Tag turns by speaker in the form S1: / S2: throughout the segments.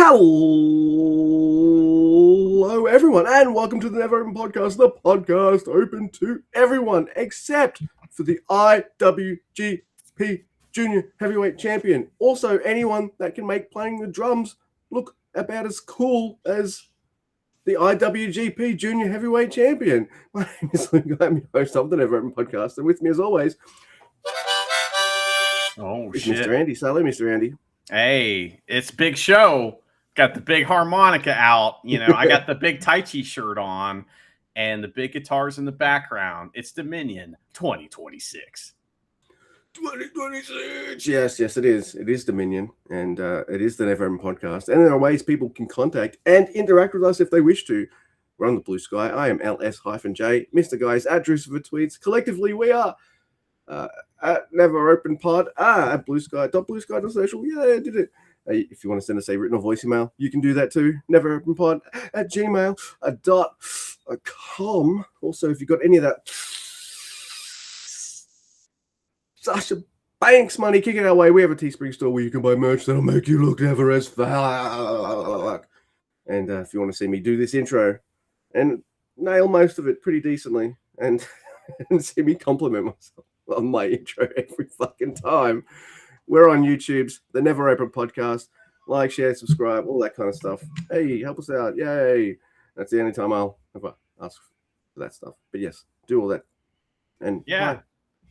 S1: Hello, everyone, and welcome to the Never Open Podcast, the podcast open to everyone except for the IWGP Junior Heavyweight Champion. Also, anyone that can make playing the drums look about as cool as the IWGP Junior Heavyweight Champion. My name is Luke. I'm your host of the Never Open Podcast, and with me, as always, is
S2: shit.
S1: Mr. Andy. Say hello, Mr. Andy.
S2: Hey, it's Big Show. Got the big harmonica out. You know, I got the big Tai Chi shirt on and the big guitars in the background. It's Dominion 2026.
S1: 2026. Yes, it is. It is Dominion, and it is the Never Open Podcast. And there are ways people can contact and interact with us if they wish to. We're on the Blue Sky. I am LS-J. Mr. Guys at Drusifer Tweets. Collectively, we are at Never Open Pod. At Blue Sky. Bluesky.social. Yeah, I did it. If you want to send us a written or voice email, you can do that too. Neveropenpod at gmail.com. Also, if you've got any of that Sasha Banks money, kick it our way. We have a Teespring store where you can buy merch that'll make you look never as fuck. And if you want to see me do this intro and nail most of it pretty decently and see me compliment myself on my intro every fucking time, we're on YouTube's The Never Open Podcast. Like, share, subscribe, all that kind of stuff. Hey, help us out. Yay. That's the only time I'll ever ask for that stuff. But yes, do all that. And
S2: yeah. Bye.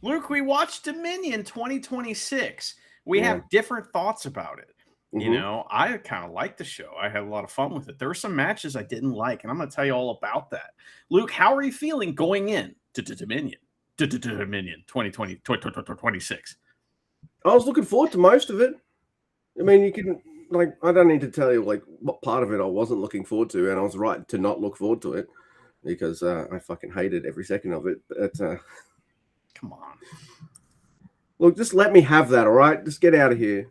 S2: Luke, we watched Dominion 2026. We have different thoughts about it. Mm-hmm. You know, I kind of like the show. I had a lot of fun with it. There were some matches I didn't like, and I'm going to tell you all about that. Luke, how are you feeling going in to Dominion? Dominion 2026.
S1: I was looking forward to most of it. I mean, you can, like, I don't need to tell you, like, what part of it I wasn't looking forward to, and I was right to not look forward to it because I fucking hated every second of it. But,
S2: come on.
S1: Look, just let me have that, all right? Just get out of here.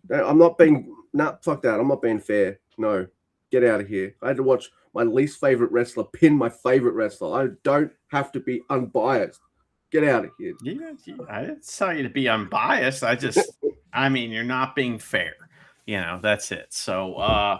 S1: I'm not being, fuck that. I'm not being fair. No, get out of here. I had to watch my least favorite wrestler pin my favorite wrestler. I don't have to be unbiased. Get out of here.
S2: Yeah, I didn't tell you to be unbiased. I mean, you're not being fair. You know, that's it. So,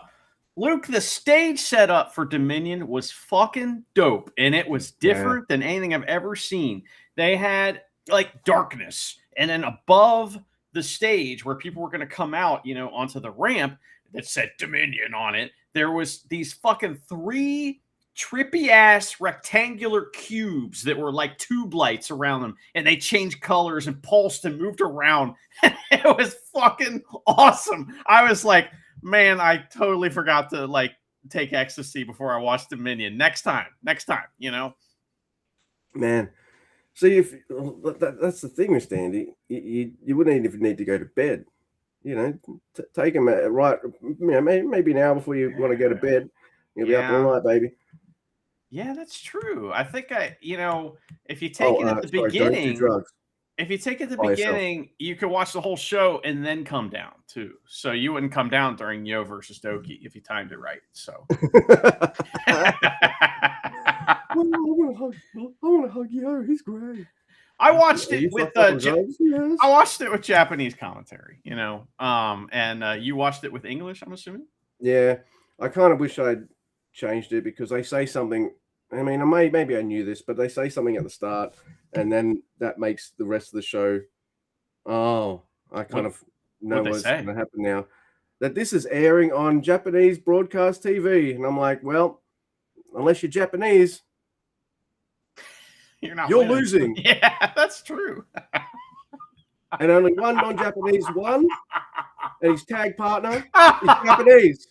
S2: Luke, the stage setup for Dominion was fucking dope, and it was different than anything I've ever seen. They had, like, darkness, and then above the stage where people were going to come out, you know, onto the ramp that said Dominion on it, there was these fucking 3 trippy ass rectangular cubes that were like tube lights around them, and they changed colors and pulsed and moved around. It was fucking awesome. I was like, man, I totally forgot to like take ecstasy before I watched Dominion. Next time, you know.
S1: Man, see, if that's the thing, Mr. Andy, you wouldn't even need to go to bed. You know, take them right. You know, maybe an hour before you want to go to bed. You'll be up all night, baby.
S2: Yeah, that's true. I think if you take it at the beginning, if you take it at the beginning, you could watch the whole show and then come down too. So you wouldn't come down during Yo versus Doki if you timed it right. So
S1: I want to hug Yo. He's great.
S2: I watched it with I watched it with Japanese commentary, you know. And you watched it with English, I'm assuming.
S1: Yeah, I kind of wish I'd changed it because they say something. I mean, maybe I knew this, but they say something at the start, and then that makes the rest of the show. Oh, I kind of know what's going to happen now. That this is airing on Japanese broadcast TV, and I'm like, well, unless you're Japanese, you're losing.
S2: Yeah, that's true.
S1: And only one non-Japanese won, and his tag partner is Japanese.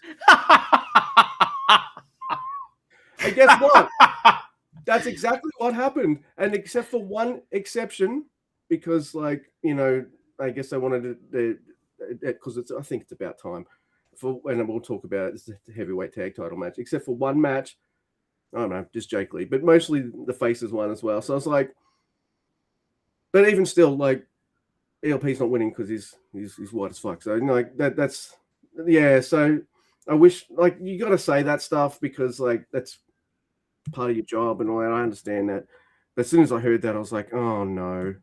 S1: And guess what? That's exactly what happened. And except for one exception, because, like, you know, I guess they wanted to, because I think it's about time and we'll talk about it. It's the heavyweight tag title match, except for one match. I don't know, just Jake Lee, but mostly the faces won as well. So I was like, but even still, like, ELP's not winning because he's white as fuck. So, you know, like that's yeah. So I wish, like, you got to say that stuff because, like, that's part of your job and all that. I understand that. But as soon as I heard that, I was like, oh no.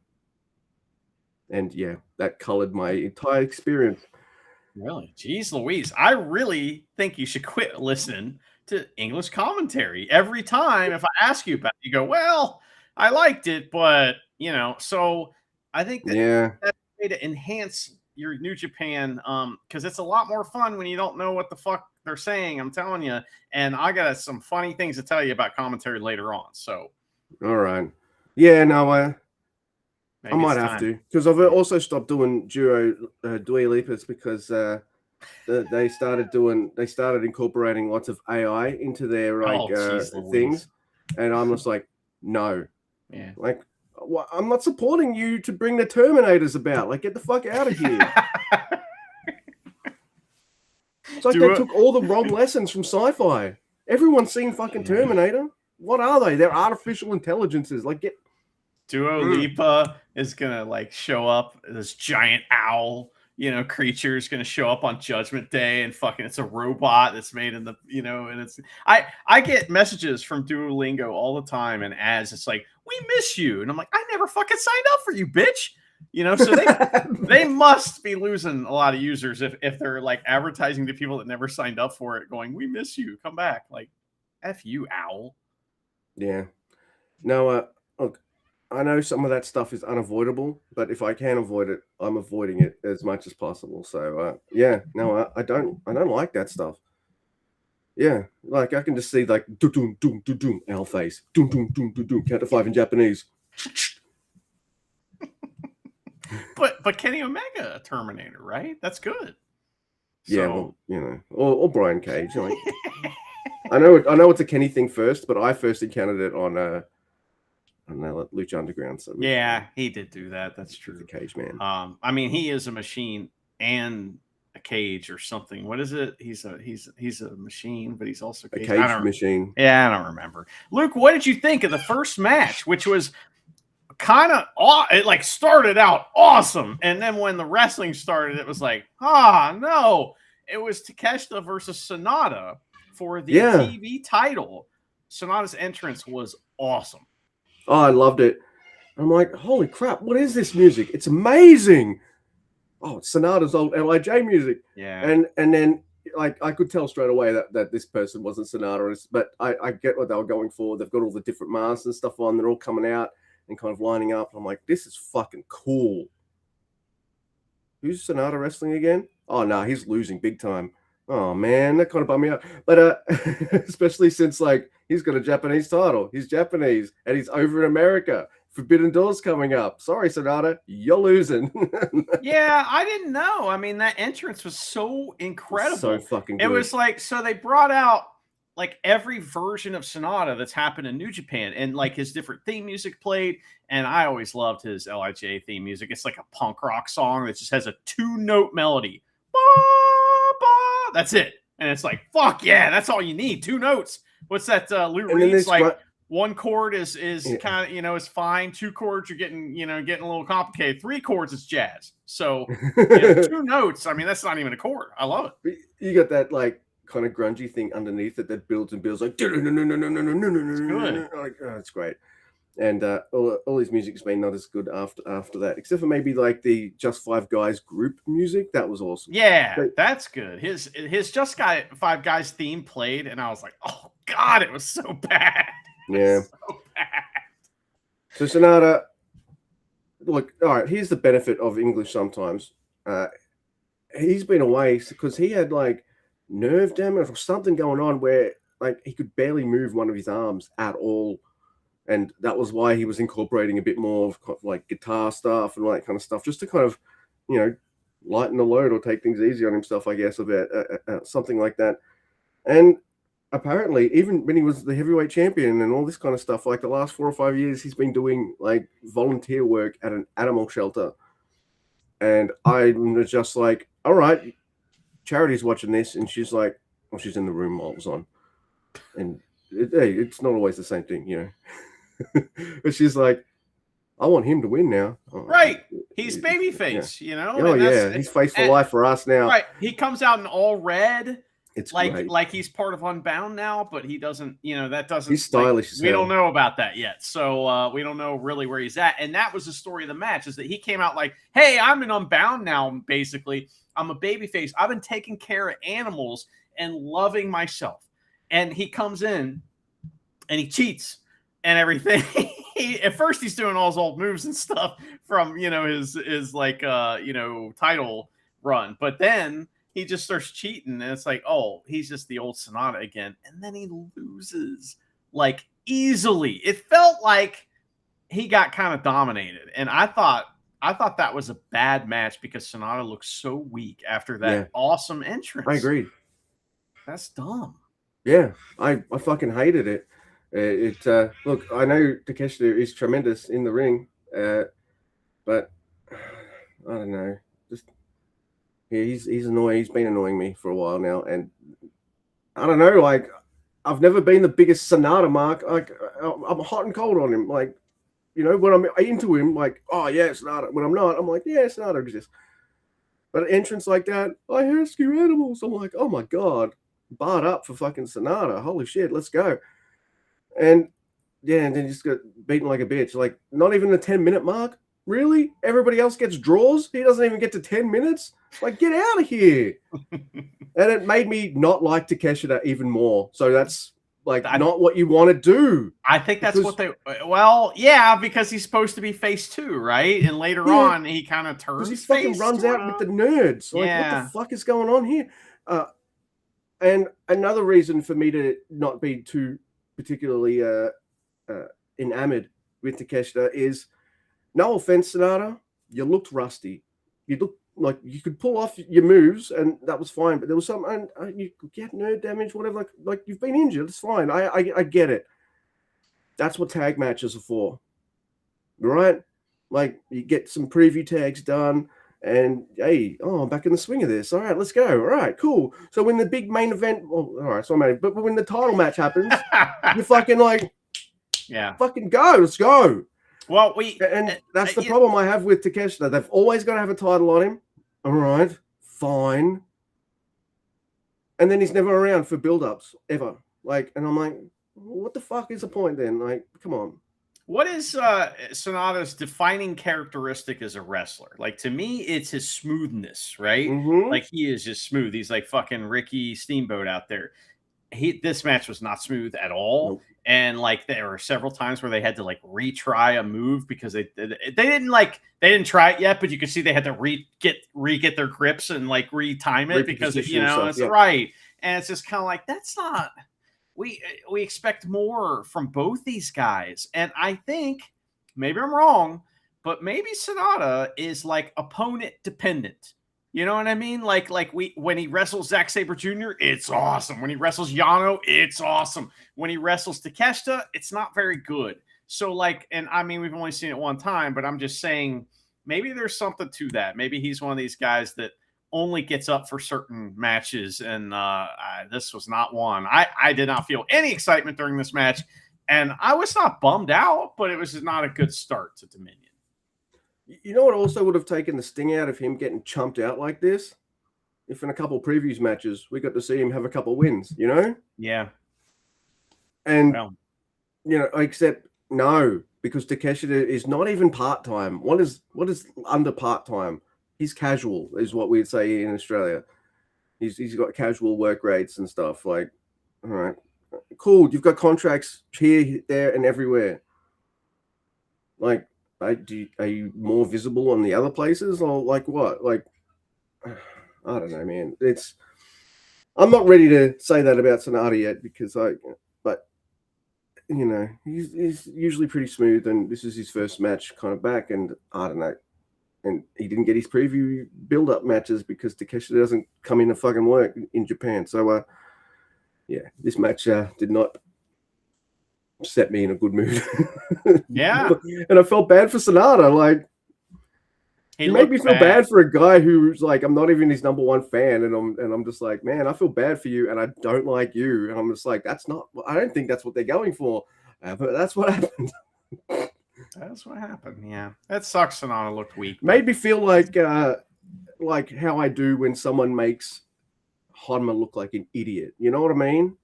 S1: And yeah, that colored my entire experience.
S2: Really? Jeez Louise. I really think you should quit listening to English commentary. Every time if I ask you about it, you go, well, I liked it, but so I think
S1: Yeah.
S2: that's a way to enhance your New Japan, because it's a lot more fun when you don't know what the fuck they're saying. I'm telling you. And I got some funny things to tell you about commentary later on. So
S1: All right. Yeah, no, I
S2: maybe
S1: might
S2: it's
S1: have
S2: time.
S1: to, because I've also stopped doing Dua Lipas because they started incorporating lots of AI into their things, and I'm just like, no,
S2: Yeah.
S1: like, I'm not supporting you to bring the Terminators about. Like, get the fuck out of here. It's like they took all the wrong lessons from sci-fi. Everyone's seen fucking Terminator. What are they? They're artificial intelligences. Like, get
S2: Dua Lipa is gonna like show up. This giant owl, creature is gonna show up on Judgment Day, and fucking it's a robot that's made in the, and it's I get messages from Duolingo all the time, and ads, it's like, we miss you, and I'm like, I never fucking signed up for you, bitch. So they must be losing a lot of users if they're like advertising to people that never signed up for it, going, we miss you, come back. Like, F you, owl.
S1: Yeah. No, look, I know some of that stuff is unavoidable, but if I can avoid it, I'm avoiding it as much as possible. So yeah, no, I don't like that stuff. Yeah, like I can just see like doom doom doom doom doom owl face, doom doom doom doom doom, count to 5 in Japanese.
S2: But Kenny Omega, a Terminator, right? That's good.
S1: Yeah, well, or Brian Cage. Like, I know it's a Kenny thing first, but I first encountered it on Lucha Underground. So
S2: yeah, he did do that. That's true.
S1: The Cage Man.
S2: I mean, he is a machine and a cage or something. What is it? He's a machine, but he's also
S1: a cage machine.
S2: Yeah, I don't remember. Luke, what did you think of the first match, which was kind of it like started out awesome, and then when the wrestling started, it was like, no, it was Takeshita versus Sonata for the TV title. Sonata's entrance was awesome.
S1: Oh, I loved it. I'm like, holy crap, what is this music? It's amazing. Oh, it's Sonata's old LIJ music.
S2: Yeah.
S1: And then like I could tell straight away that this person wasn't Sonata, but I get what they were going for. They've got all the different masks and stuff on. They're all coming out and kind of lining up. I'm like, this is fucking cool. Who's Sonata wrestling again? Oh, no, he's losing big time. Oh, man, that kind of bummed me out. But especially since, like, he's got a Japanese title. He's Japanese, and he's over in America. Forbidden Door's coming up. Sorry, Sonata, you're losing.
S2: Yeah, I didn't know. I mean, that entrance was so incredible.
S1: So fucking good.
S2: It was like, so they brought out like every version of Sonata that's happened in New Japan, and like his different theme music played. And I always loved his LIJ theme music. It's like a punk rock song that just has a 2-note melody. Ba, ba, that's it. And it's like, fuck yeah, that's all you need. 2 notes. What's that? Lou Reed's like, one chord is kind of, is fine. 2 chords, you're getting a little complicated. 3 chords is jazz. So 2 notes. I mean, that's not even a chord. I love it.
S1: You got that like kind of grungy thing underneath it that builds and builds like it's great. And all his music's been not as good after that, except for maybe like the Just 5 Guys group music. That was awesome.
S2: Yeah, that's good. His Just 5 Guys theme played, and I was like, oh god, it was so bad.
S1: Yeah.
S2: So bad.
S1: So Sonata, look, all right, here's the benefit of English sometimes. He's been away because he had like nerve damage or something going on where like he could barely move one of his arms at all. And that was why he was incorporating a bit more of like guitar stuff and all that kind of stuff, just to kind of, lighten the load or take things easy on himself, I guess, a bit, something like that. And apparently, even when he was the heavyweight champion and all this kind of stuff, like the last 4 or 5 years, he's been doing like volunteer work at an animal shelter. And I'm just like, all right, Charity's watching this, and she's like, well, she's in the room while it was on. And it's not always the same thing, But she's like, I want him to win now.
S2: Right. He's babyface,
S1: Oh, yeah. He's face for life for us now.
S2: Right. He comes out in all red,
S1: It's
S2: like
S1: great.
S2: like he's part of Unbound now, but he doesn't, that doesn't.
S1: He's stylish as
S2: we don't
S1: hell.
S2: know about that yet, so we don't know really where he's at. And that was the story of the match: is that he came out like, "Hey, I'm in Unbound now. Basically, I'm a babyface. I've been taking care of animals and loving myself." And he comes in and he cheats and everything. At first, he's doing all his old moves and stuff from his like title run, but then he just starts cheating, and it's like, oh, he's just the old Sonata again. And then he loses like easily. It felt like he got kind of dominated, and I thought that was a bad match because Sonata looked so weak after that awesome entrance.
S1: I agree.
S2: That's dumb.
S1: Yeah, I fucking hated it. Look, I know Takeshita is tremendous in the ring, but I don't know. Yeah, he's annoying. He's been annoying me for a while now, and I don't know. Like, I've never been the biggest Sonata mark. Like, I'm hot and cold on him. Like, when I'm into him, like, oh yeah, Sonata. When I'm not, I'm like, yeah, Sonata exists. But an entrance like that, I rescue animals. I'm like, oh my god, barred up for fucking Sonata. Holy shit, let's go. And yeah, and then he just got beaten like a bitch. Like, not even the 10-minute mark. Really? Everybody else gets draws? He doesn't even get to 10 minutes? Like, get out of here. And it made me not like Takeshita even more. So that's like not what you want to do.
S2: I think that's what they. Well, yeah, because he's supposed to be face 2, right? And later on, he kind of turns.
S1: He fucking runs out with the nerds. Like, what the fuck is going on here? And another reason for me to not be too particularly enamored with Takeshita is, no offense, Sonata, you looked rusty. You looked like you could pull off your moves, and that was fine. But there was some, you could get nerd damage, whatever. Like you've been injured. It's fine. I get it. That's what tag matches are for, right? Like, you get some preview tags done, and hey, I'm back in the swing of this. All right, let's go. All right, cool. So when the big main event, all right, so but when the title match happens, you're fucking like, fucking go, let's go.
S2: Well,
S1: that's the problem I have with Takeshita. They've always got to have a title on him. All right, fine. And then he's never around for build-ups ever. Like, and I'm like, what the fuck is the point then? Like, come on.
S2: What is Sonata's defining characteristic as a wrestler? Like, to me, it's his smoothness, right?
S1: Mm-hmm.
S2: Like, he is just smooth. He's like fucking Ricky Steamboat out there. This match was not smooth at all. Nope. And like, there were several times where they had to like retry a move because they didn't try it yet, but you could see they had to re-get their grips and like retime it because it's right. And it's just kind of like, that's not, we expect more from both these guys. And I think, maybe I'm wrong, but maybe Sonata is like opponent dependent. You know what I mean? Like when he wrestles Zack Sabre Jr., it's awesome. When he wrestles Yano, it's awesome. When he wrestles Takeshita, it's not very good. So like, and I mean, we've only seen it one time, but I'm just saying maybe there's something to that. Maybe he's one of these guys that only gets up for certain matches, and this was not one. I did not feel any excitement during this match, and I was not bummed out, but it was just not a good start to Dominion.
S1: You know what also would have taken the sting out of him getting chumped out like this? If in a couple previews matches, we got to see him have a couple wins,
S2: Yeah.
S1: And, except no, because Takeshita is not even part-time. What is under part-time? He's casual, is what we'd say in Australia. He's got casual work rates and stuff. Like, all right, cool. You've got contracts here, there, and everywhere. Like, are you more visible on the other places, or like what? Like, I don't know, man. I'm not ready to say that about Sonata yet because he's usually pretty smooth, and this is his first match kind of back, and I don't know. And he didn't get his preview build-up matches because Takeshita doesn't come in to fucking work in Japan. So, this match did not set me in a good mood.
S2: Yeah.
S1: And I felt bad for Sonata. Like, he made me feel bad for a guy who's like, I'm not even his number one fan, and I'm just like, man, I feel bad for you, and I don't like you, and I'm just like, I don't think that's what they're going for, but that's what happened.
S2: That's what happened. Yeah, that sucks. Sonata looked weak.
S1: Made me feel like how I do when someone makes Honma look like an idiot. You know what I mean?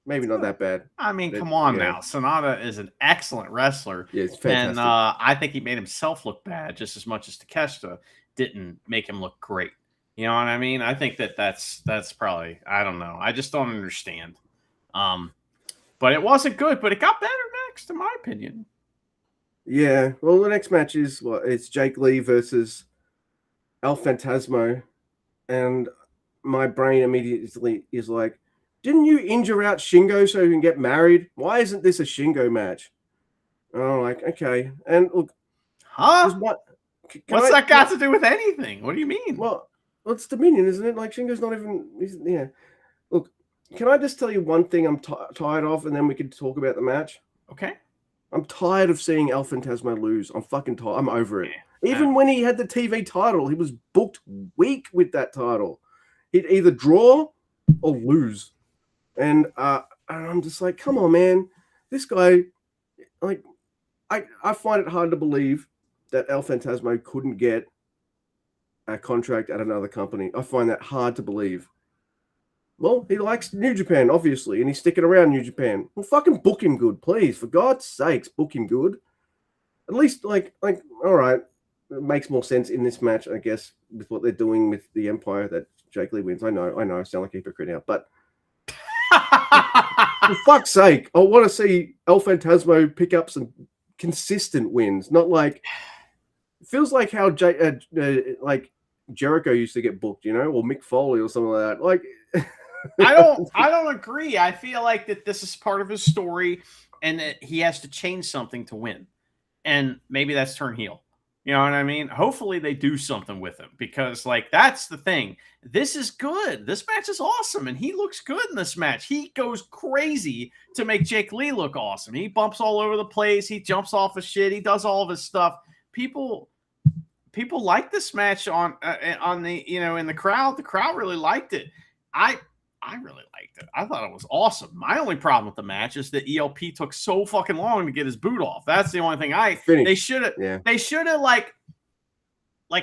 S1: Maybe not that bad.
S2: I mean,
S1: But,
S2: come on
S1: yeah.
S2: now. Sonata is an excellent wrestler.
S1: Yeah, it's fantastic.
S2: And I think he made himself look bad just as much as Takeshita didn't make him look great. You know what I mean? I think that's probably, I don't know. I just don't understand. But it wasn't good, but it got better next, in my opinion.
S1: Yeah. Well, the next match is it's Jake Lee versus El Phantasmo. And my brain immediately is like, didn't you injure out Shingo so you can get married? Why isn't this a Shingo match? Oh, like, okay. And look,
S2: Huh? What's that got to do with anything? What do you mean?
S1: Well, it's Dominion, isn't it? Like, Shingo's not even, yeah. Look, can I just tell you one thing I'm tired of, and then we can talk about the match?
S2: Okay.
S1: I'm tired of seeing El Phantasmo lose. I'm fucking tired. I'm over it.
S2: Yeah.
S1: Even when he had the TV title, he was booked weak with that title. He'd either draw or lose. And I'm just like, come on, man. This guy, like, I find it hard to believe that El Phantasmo couldn't get a contract at another company. I find that hard to believe. Well, he likes New Japan, obviously, and he's sticking around New Japan. Well, fucking book him good, please. For God's sakes, book him good. At least, like, all right, it makes more sense in this match, I guess, with what they're doing with the Empire that Jake Lee wins. I know, I sound like a hypocrite now, but for fuck's sake, I want to see El Phantasmo pick up some consistent wins, not like it feels like how like Jericho used to get booked, you know, or Mick Foley or something like that. Like,
S2: I don't agree. I feel like that this is part of his story, and that he has to change something to win, and maybe that's turn heel. You know what I mean? Hopefully they do something with him, because like that's the thing. This is good. This match is awesome, and he looks good in this match. He goes crazy to make Jake Lee look awesome. He bumps all over the place. He jumps off of shit. He does all of his stuff. People like this match on the, you know, in the crowd. The crowd really liked it. I really liked it. I thought it was awesome. My only problem with the match is that ELP took so fucking long to get his boot off. That's the only thing they should have like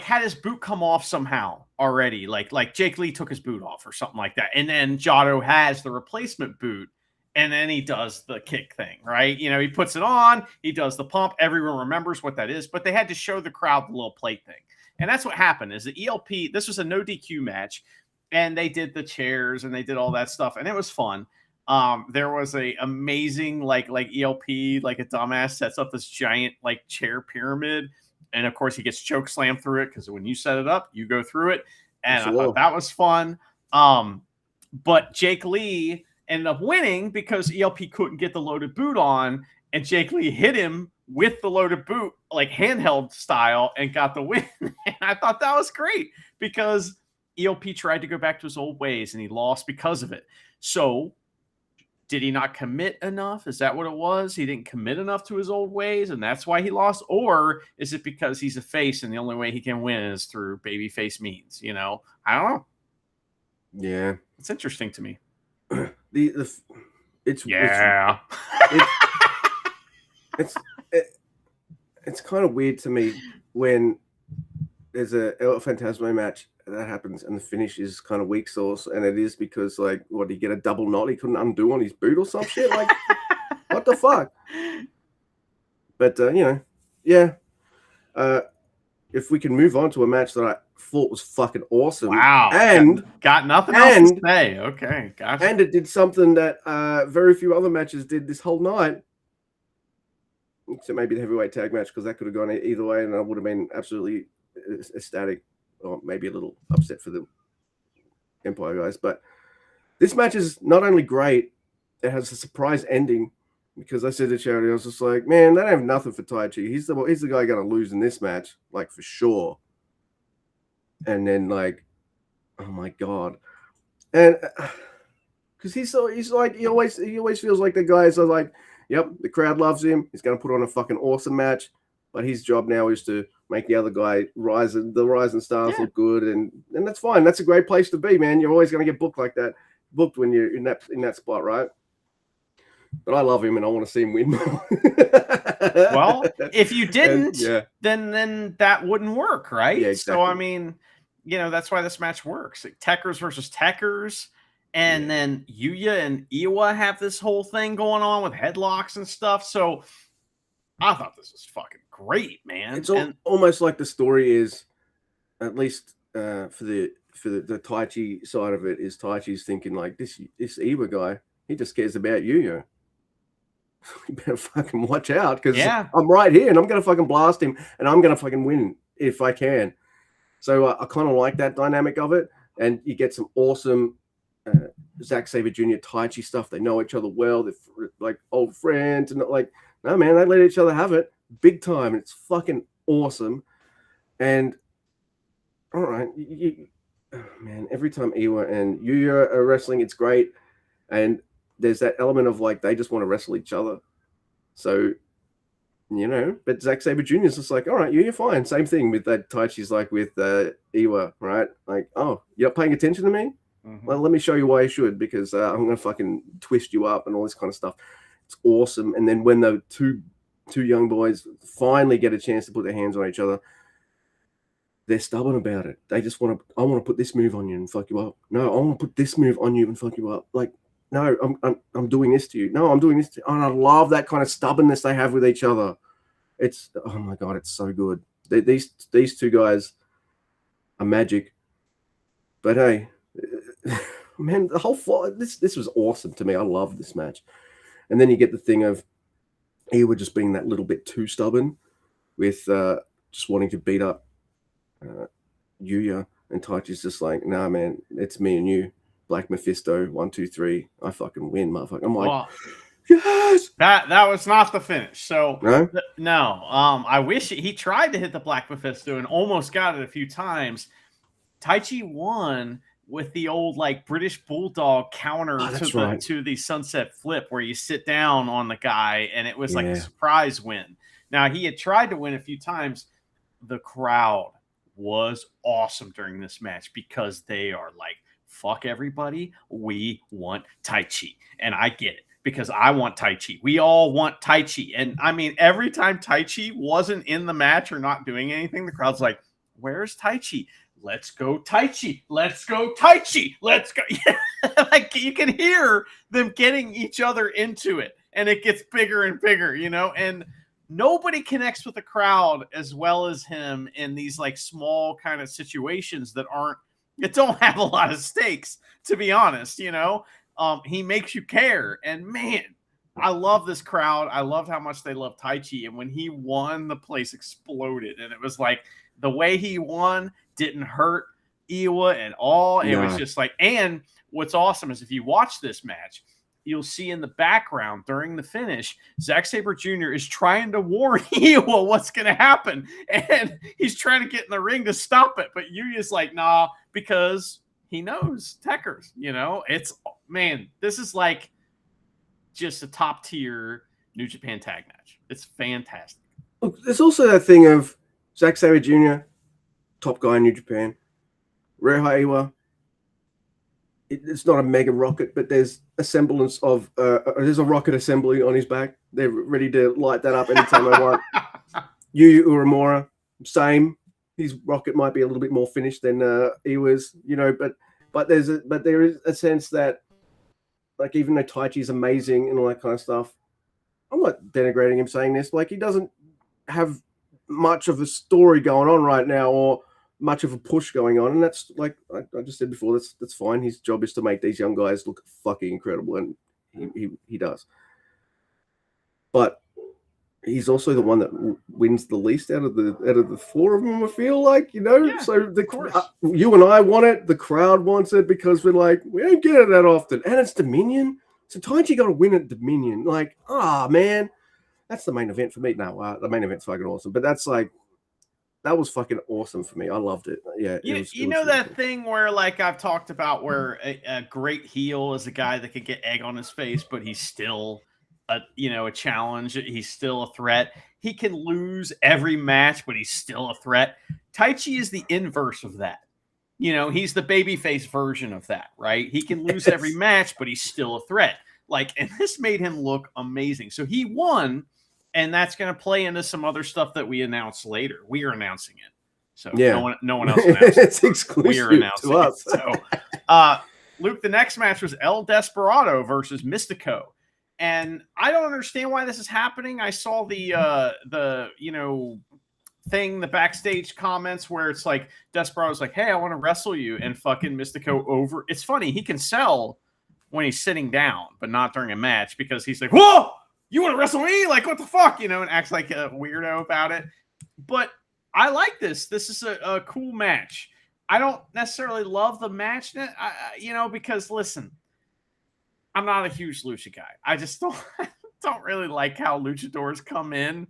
S2: had his boot come off somehow already. Like Jake Lee took his boot off or something like that. And then Jado has the replacement boot, and then he does the kick thing, right? You know, he puts it on, he does the pump. Everyone remembers what that is, but they had to show the crowd the little plate thing. And that's what happened is the ELP, this was a no DQ match. And they did the chairs and they did all that stuff, and it was fun. There was a amazing like ELP, like a dumbass sets up this giant like chair pyramid, and of course he gets choke slammed through it because when you set it up, you go through it, and I thought that was fun. But Jake Lee ended up winning because ELP couldn't get the loaded boot on, and Jake Lee hit him with the loaded boot like handheld style and got the win. And I thought that was great because ELP tried to go back to his old ways and he lost because of it. So did he not commit enough? Is that what it was? He didn't commit enough to his old ways and that's why he lost? Or is it because he's a face and the only way he can win is through babyface means? You know, I don't know.
S1: Yeah.
S2: It's interesting to me.
S1: It's kind of weird to me when there's a El Phantasmo match that happens and the finish is kind of weak sauce, and it is because like what, he get a double knot he couldn't undo on his boot or some shit, like what the fuck. But you know, yeah, if we can move on to a match that I thought was fucking awesome.
S2: Wow.
S1: And
S2: got nothing else to say. Okay, gotcha.
S1: And it did something that very few other matches did this whole night, except maybe the heavyweight tag match, because that could have gone either way and I would have been absolutely ecstatic, or maybe a little upset for the Empire guys. But this match is not only great, it has a surprise ending, because I said to Charity, I was just like, man, they don't have nothing for Taichi. He's the guy going to lose in this match, like for sure. And then like, oh my god, and because he always feels like the guy. So like, yep, the crowd loves him. He's going to put on a fucking awesome match, but his job now is to make the other guy the rising stars look good, and that's fine. That's a great place to be, man. You're always going to get booked like that, booked when you're in that spot, right? But I love him, and I want to see him win more.
S2: Well, if you didn't, then that wouldn't work, right?
S1: Yeah, exactly.
S2: So I mean, that's why this match works. Like Techers versus Techers. And then Yuya and Iwa have this whole thing going on with headlocks and stuff. So I thought this was fucking great, man.
S1: It's almost like the story is, at least for the Taichi side of it, is Taichi's thinking like this Iwa guy, he just cares about Yuya. You better fucking watch out, because I'm right here and I'm gonna fucking blast him and I'm gonna fucking win if I can. So I kind of like that dynamic of it, and you get some awesome Zack Sabre Jr. Taichi stuff. They know each other well. They're like old friends, and like, no man, they let each other have it big time. It's fucking awesome. And all right, man, every time Iwa and Yuya are wrestling, it's great. And there's that element of like they just want to wrestle each other. So, but Zack Sabre Jr. is just like, all right, you're fine. Same thing with that Taichi's like with Iwa, right? Like, oh, you're not paying attention to me? Well, let me show you why you should, because I'm going to fucking twist you up and all this kind of stuff. It's awesome. And then when the two young boys finally get a chance to put their hands on each other, they're stubborn about it. They just I want to put this move on you and fuck you up. No, I want to put this move on you and fuck you up. Like, no, I'm doing this to you. No, I'm doing this to you. And I love that kind of stubbornness they have with each other. It's, oh my God, it's so good. These two guys are magic. But hey, man, the whole this was awesome to me. I love this match. And then you get the thing of Iwa just being that little bit too stubborn with just wanting to beat up Yuya, and Taichi's just like, nah, man, it's me and you. Black Mephisto, 1, 2, 3. I fucking win, motherfucker. I'm like, yes.
S2: That was not the finish. So no. I wish he tried to hit the Black Mephisto and almost got it a few times. Taichi won with the old like British Bulldog counter to the sunset flip, where you sit down on the guy, and it was like a surprise win. Now, he had tried to win a few times. The crowd was awesome during this match because they are like, fuck everybody. We want Taichi. And I get it, because I want Taichi. We all want Taichi. And I mean, every time Taichi wasn't in the match or not doing anything, the crowd's like, where's Taichi? Let's go Taichi. Let's go Taichi. Let's go. Like, you can hear them getting each other into it. And it gets bigger and bigger, and nobody connects with the crowd as well as him in these like small kind of situations that don't have a lot of stakes, to be honest. He makes you care, and man, I love this crowd. I loved how much they love Taichi, and when he won, the place exploded, and it was like the way he won didn't hurt Iwa at all. It was just like, and what's awesome is if you watch this match, you'll see in the background during the finish, Zack Sabre Jr. is trying to warn Iwa what's going to happen. And he's trying to get in the ring to stop it. But Yuya's like, nah, because he knows Techers, It's, man, this is like just a top tier New Japan tag match. It's fantastic.
S1: Look, there's also that thing of Zack Sabre Jr., top guy in New Japan. Ryohei Iwa, it's not a mega rocket, but there's a semblance of there's a rocket assembly on his back. They're ready to light that up anytime they want. Yuya Uemura, same. His rocket might be a little bit more finished than Iwa's, but there is a sense that, like, even though Taichi is amazing and all that kind of stuff, I'm not denigrating him saying this. Like, he doesn't have much of a story going on right now, or much of a push going on, and that's like I just said before. That's fine. His job is to make these young guys look fucking incredible, and he does. But he's also the one that wins the least out of the four of them. I feel like,
S2: Yeah,
S1: so you and I want it. The crowd wants it because we're like, we don't get it that often, and it's Dominion. So Taichi got to win at Dominion. Like, man, that's the main event for me. No, the main event's fucking awesome, but that's like. That was fucking awesome for me. I loved it. Yeah.
S2: That thing where, like, I've talked about where a great heel is a guy that could get egg on his face, but he's still a challenge. He's still a threat. He can lose every match, but he's still a threat. Taichi is the inverse of that. He's the babyface version of that, right? He can lose every match, but he's still a threat. Like, and this made him look amazing. So he won. And that's going to play into some other stuff that we announce later. We are announcing it. So
S1: Yeah.
S2: no one else announced
S1: It's
S2: it.
S1: exclusive
S2: We're announcing
S1: to us.
S2: it. So, Luke, the next match was El Desperado versus Mystico. And I don't understand why this is happening. I saw the thing, the backstage comments where it's like Desperado's like, "Hey, I want to wrestle you," and fucking Mystico over. It's funny, he can sell when he's sitting down, but not during a match because he's like, "Whoa, you want to wrestle me? Like, what the fuck?" And acts like a weirdo about it. But I like this. This is a cool match. I don't necessarily love the match, because listen, I'm not a huge lucha guy. I just don't really like how luchadors come in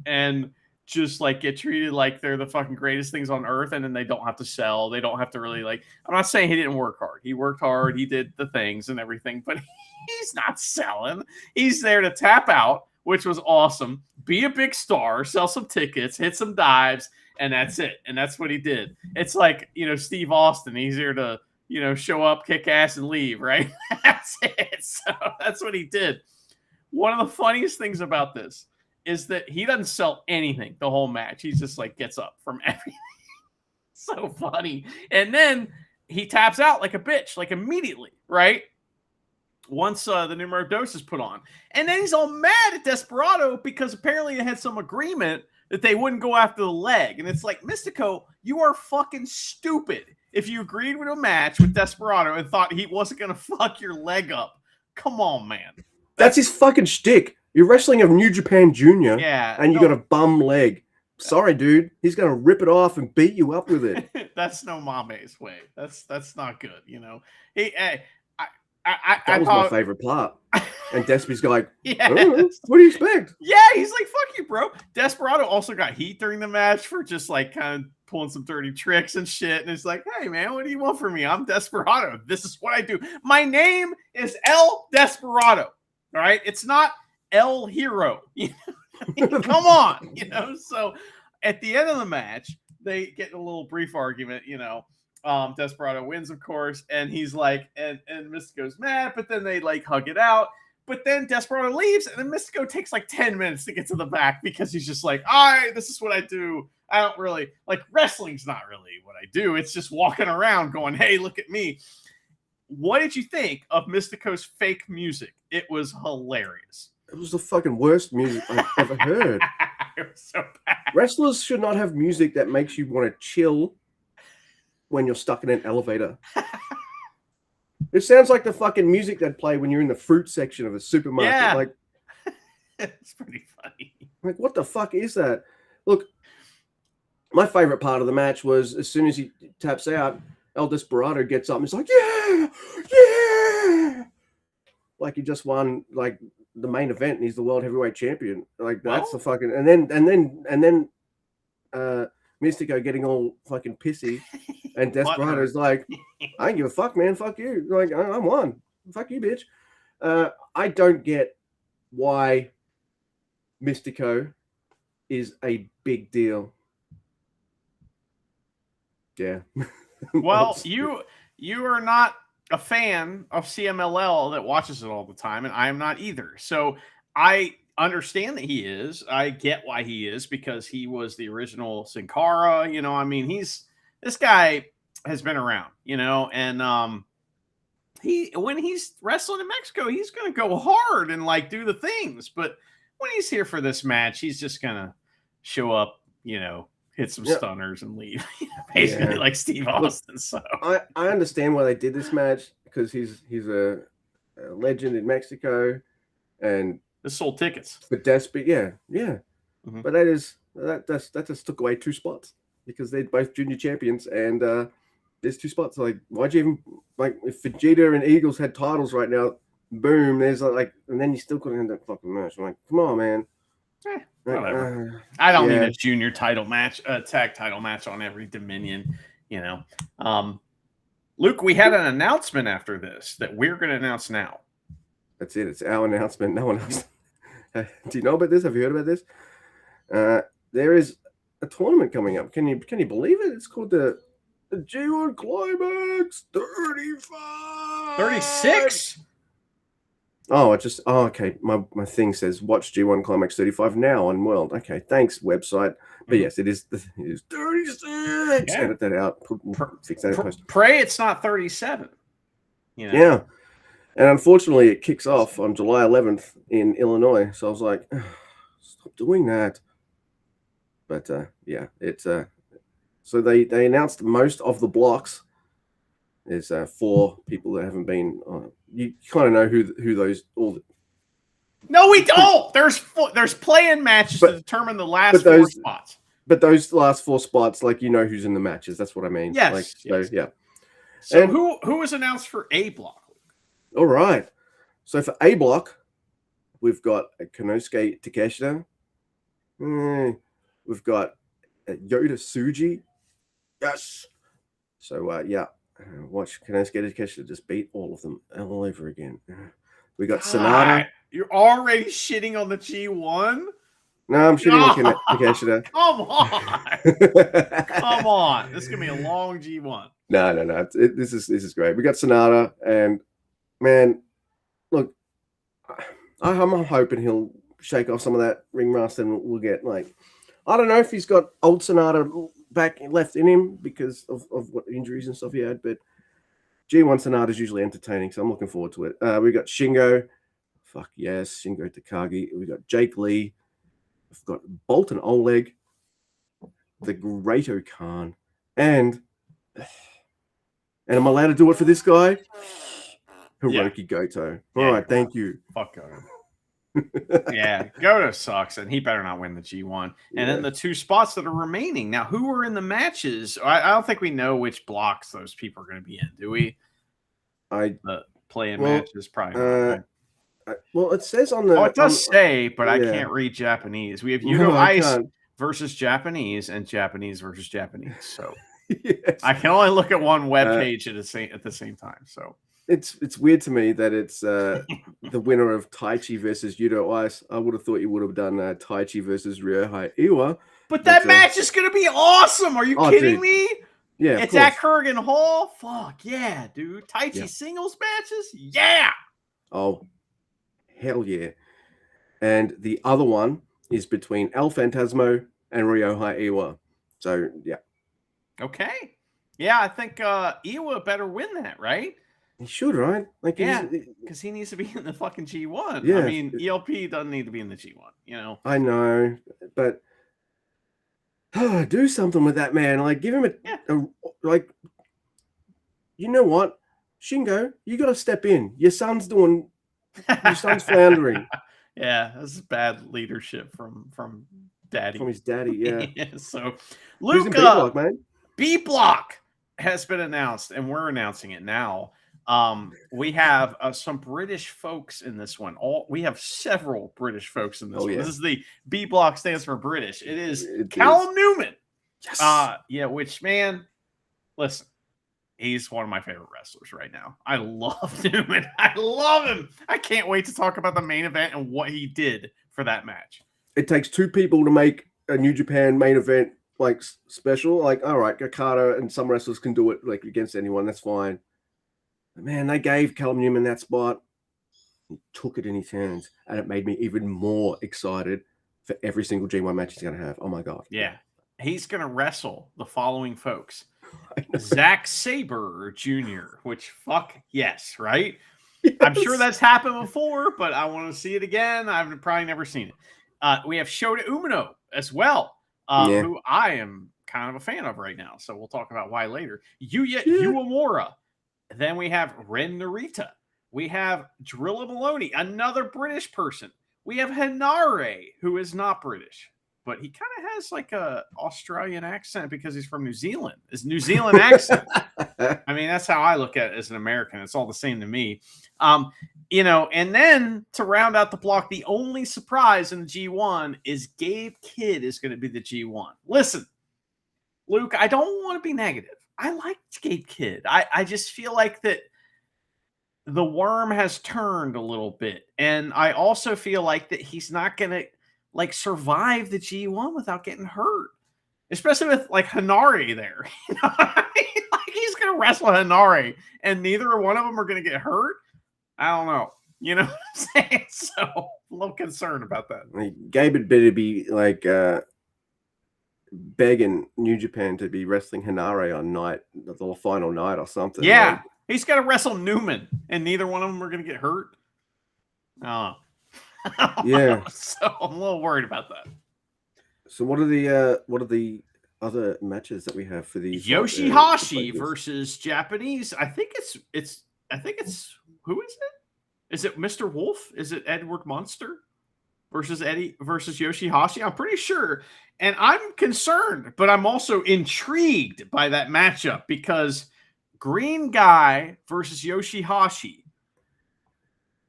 S2: and just like get treated like they're the fucking greatest things on earth, and then they don't have to sell. They don't have to really like. I'm not saying he didn't work hard. He worked hard. He did the things and everything, but he's not selling. He's there to tap out, which was awesome. Be a big star, sell some tickets, hit some dives, and that's it. And that's what he did. It's like, Steve Austin. He's here to, show up, kick ass, and leave, right? That's it. So that's what he did. One of the funniest things about this is that he doesn't sell anything the whole match. He's just like gets up from everything. So funny. And then he taps out like a bitch, like immediately, right? Once the numero dos is put on. And then he's all mad at Desperado because apparently they had some agreement that they wouldn't go after the leg. And it's like, Mystico, you are fucking stupid if you agreed with a match with Desperado and thought he wasn't going to fuck your leg up. Come on, man.
S1: That's his fucking shtick. You're wrestling a New Japan Junior,
S2: Yeah,
S1: and you got a bum leg. Sorry, dude. He's gonna rip it off and beat you up with it.
S2: That's no Mame's way. That's not good.
S1: That was my favorite part. And Despy's like,
S2: yeah.
S1: Oh, what do you expect?
S2: Yeah, he's like, fuck you, bro. Desperado also got heat during the match for just like kind of pulling some dirty tricks and shit. And it's like, hey, man, what do you want from me? I'm Desperado. This is what I do. My name is El Desperado. All right. It's not El Hero. Come on. So at the end of the match, they get in a little brief argument, Desperado wins, of course, and he's like, and Mystico's mad, but then they like hug it out. But then Desperado leaves, and then Mystico takes like 10 minutes to get to the back because he's just like, all right, this is what I do. I don't really like wrestling's not really what I do. It's just walking around going, hey, look at me. What did you think of Mystico's fake music? It was hilarious.
S1: It was the fucking worst music I've ever heard.
S2: It was so bad.
S1: Wrestlers should not have music that makes you want to chill when you're stuck in an elevator. It sounds like the fucking music they'd play when you're in the fruit section of a supermarket.
S2: Yeah.
S1: Like,
S2: it's pretty funny.
S1: Like, what the fuck is that? Look, my favorite part of the match was as soon as he taps out, El Desperado gets up and he's like, yeah. Like he just won like the main event and he's the world heavyweight champion. Like that's the fucking and then Mystico getting all fucking pissy, and Desperado's like, I don't give a fuck, man. Fuck you. Like, I won. Fuck you, bitch. I don't get why Mystico is a big deal. Yeah.
S2: Well, you are not a fan of CMLL that watches it all the time, and I am not either. So I understand that he is. I get why he is because he was the original Sin Cara. This guy has been around, and when he's wrestling in Mexico, he's gonna go hard and like do the things. But when he's here for this match, he's just gonna show up, hit some stunners and leave. Basically like Steve Austin. So
S1: I understand why they did this match because he's a legend in Mexico and
S2: they sold tickets.
S1: For Despy, yeah.
S2: Mm-hmm.
S1: But that just took away 2 spots because they're both junior champions and there's 2 spots. Like, why'd you even like if Vegeta and Eagles had titles right now? Boom, there's like, and then you still couldn't have that fucking match. I'm like, come on, man.
S2: Whatever. I don't need a junior title match, a tag title match on every Dominion. Luke, we had an announcement after this that we're going to announce now.
S1: That's it. It's our announcement. No one else. Do you know about this? Have you heard about this? There is a tournament coming up. Can you believe it? It's called the G1 Climax 35.
S2: 36?
S1: Okay. My thing says watch G1 Climax 35 now on World. Okay, thanks, website. But yes, it is 36.
S2: Yeah.
S1: Edit that out. Fix that in post.
S2: Pray it's not 37. You know?
S1: Yeah. And unfortunately, it kicks off on July 11th in Illinois. So I was like, stop doing that. But yeah, it's so they announced most of the blocks. There's 4 people that haven't been. You kind of know who those all.
S2: No, we don't. There's play-in matches to determine the last 4 spots.
S1: But those last 4 spots, like who's in the matches. That's what I mean.
S2: Yes.
S1: Like,
S2: yes.
S1: So yeah.
S2: So and who was announced for A block?
S1: All right. So for A block, we've got Konosuke Takeshita. We've got Yota Tsuji. Yes. So yeah, watch Konosuke Takeshita just beat all of them all over again. We got Sonata.
S2: You're already shitting on the G1?
S1: No, I'm shitting on Takeshita.
S2: Come on. Come on. This is going to be a long G1.
S1: No. This is great. We got Sonata, and man, look, I'm hoping he'll shake off some of that ring rust, and we'll get like, I don't know if he's got old Sonata back left in him because of what injuries and stuff he had, but G1 Sonata is usually entertaining, so I'm looking forward to it. We got Shingo. Fuck yes, Shingo Takagi. We got Jake Lee. We've got Bolton Oleg, the Great Khan, and I'm allowed to do it for this guy? Hiroki Goto. All right, thank you.
S2: Fuck Goto. Yeah, Goto sucks, and he better not win the G1. And then the 2 spots that are remaining. Now, who are in the matches? I don't think we know which blocks those people are going to be in, do we? The play-in matches, probably not, right?
S1: Well, it says on the...
S2: Oh, it does say, but I can't read Japanese. We have Yudo Ice versus Japanese and Japanese versus Japanese. So yes. I can only look at one web page at the same time. So
S1: it's weird to me that it's the winner of Taichi versus Yudo Ice. I would have thought you would have done Taichi versus Ryohei Iwa.
S2: But that match is going to be awesome. Are you kidding me?
S1: Yeah,
S2: it's at Kurgan Hall. Fuck yeah, dude. Taichi singles matches? Yeah.
S1: Oh, hell yeah. And the other one is between El Phantasmo and Ryohei Iwa. So, yeah.
S2: Okay. Yeah, I think Iwa better win that, right?
S1: He should, right? Like,
S2: yeah, because he needs to be in the fucking G1.
S1: Yeah.
S2: I mean, ELP doesn't need to be in the G1, you know?
S1: I know, but do something with that man. Like, give him like, you know what? Shingo, you got to step in. Your son's floundering.
S2: Yeah, this is bad leadership from daddy.
S1: From his daddy, yeah.
S2: So, Luke,
S1: B block, man.
S2: B block has been announced, and we're announcing it now. We have some British folks in this one. We have several British folks in this one. This is the B block stands for British. It is Callum Newman.
S1: Yes.
S2: Yeah, which, man, listen, he's one of my favorite wrestlers right now. I love Newman. I love him. I can't wait to talk about the main event and what he did for that match.
S1: It takes 2 people to make a New Japan main event like special. Like, all right, Okada and some wrestlers can do it like against anyone. That's fine. But man, they gave Callum Newman that spot. He took it in his hands, and it made me even more excited for every single G1 match he's going to have. Oh my God.
S2: Yeah. He's going to wrestle the following folks. Zack Sabre Jr., which fuck yes, right? Yes. I'm sure that's happened before, but I want to see it again. I've probably never seen it. We have Shota Umino as well, who I am kind of a fan of right now. So we'll talk about why later. Yuya Uemura. Then we have Ren Narita. We have Drilla Maloney, another British person. We have Henare, who is not British, but he kind of has like a Australian accent because he's from New Zealand. His New Zealand accent. I mean, that's how I look at it as an American. It's all the same to me. And then to round out the block, the only surprise in the G1 is Gabe Kidd is going to be the G1. Listen, Luke, I don't want to be negative. I like Gabe Kidd. I just feel like that the worm has turned a little bit. And I also feel like that he's not going to like survive the G1 without getting hurt, especially with like Henare there. You know what I mean? Like he's going to wrestle Henare and neither one of them are going to get hurt. I don't know. You know what I'm saying? So a little concerned about that.
S1: Like, Gabe had better be like begging New Japan to be wrestling Hinare on the final night or something.
S2: Yeah,
S1: like,
S2: he's got to wrestle Newman, and neither one of them are going to get hurt. Oh,
S1: yeah.
S2: So I'm a little worried about that.
S1: So what are the other matches that we have for the
S2: Yoshihashi versus Japanese? I think it's who is it? Is it Mr. Wolf? Is it Edward Munster versus Yoshihashi? I'm pretty sure. And I'm concerned, but I'm also intrigued by that matchup because Green Guy versus Yoshihashi.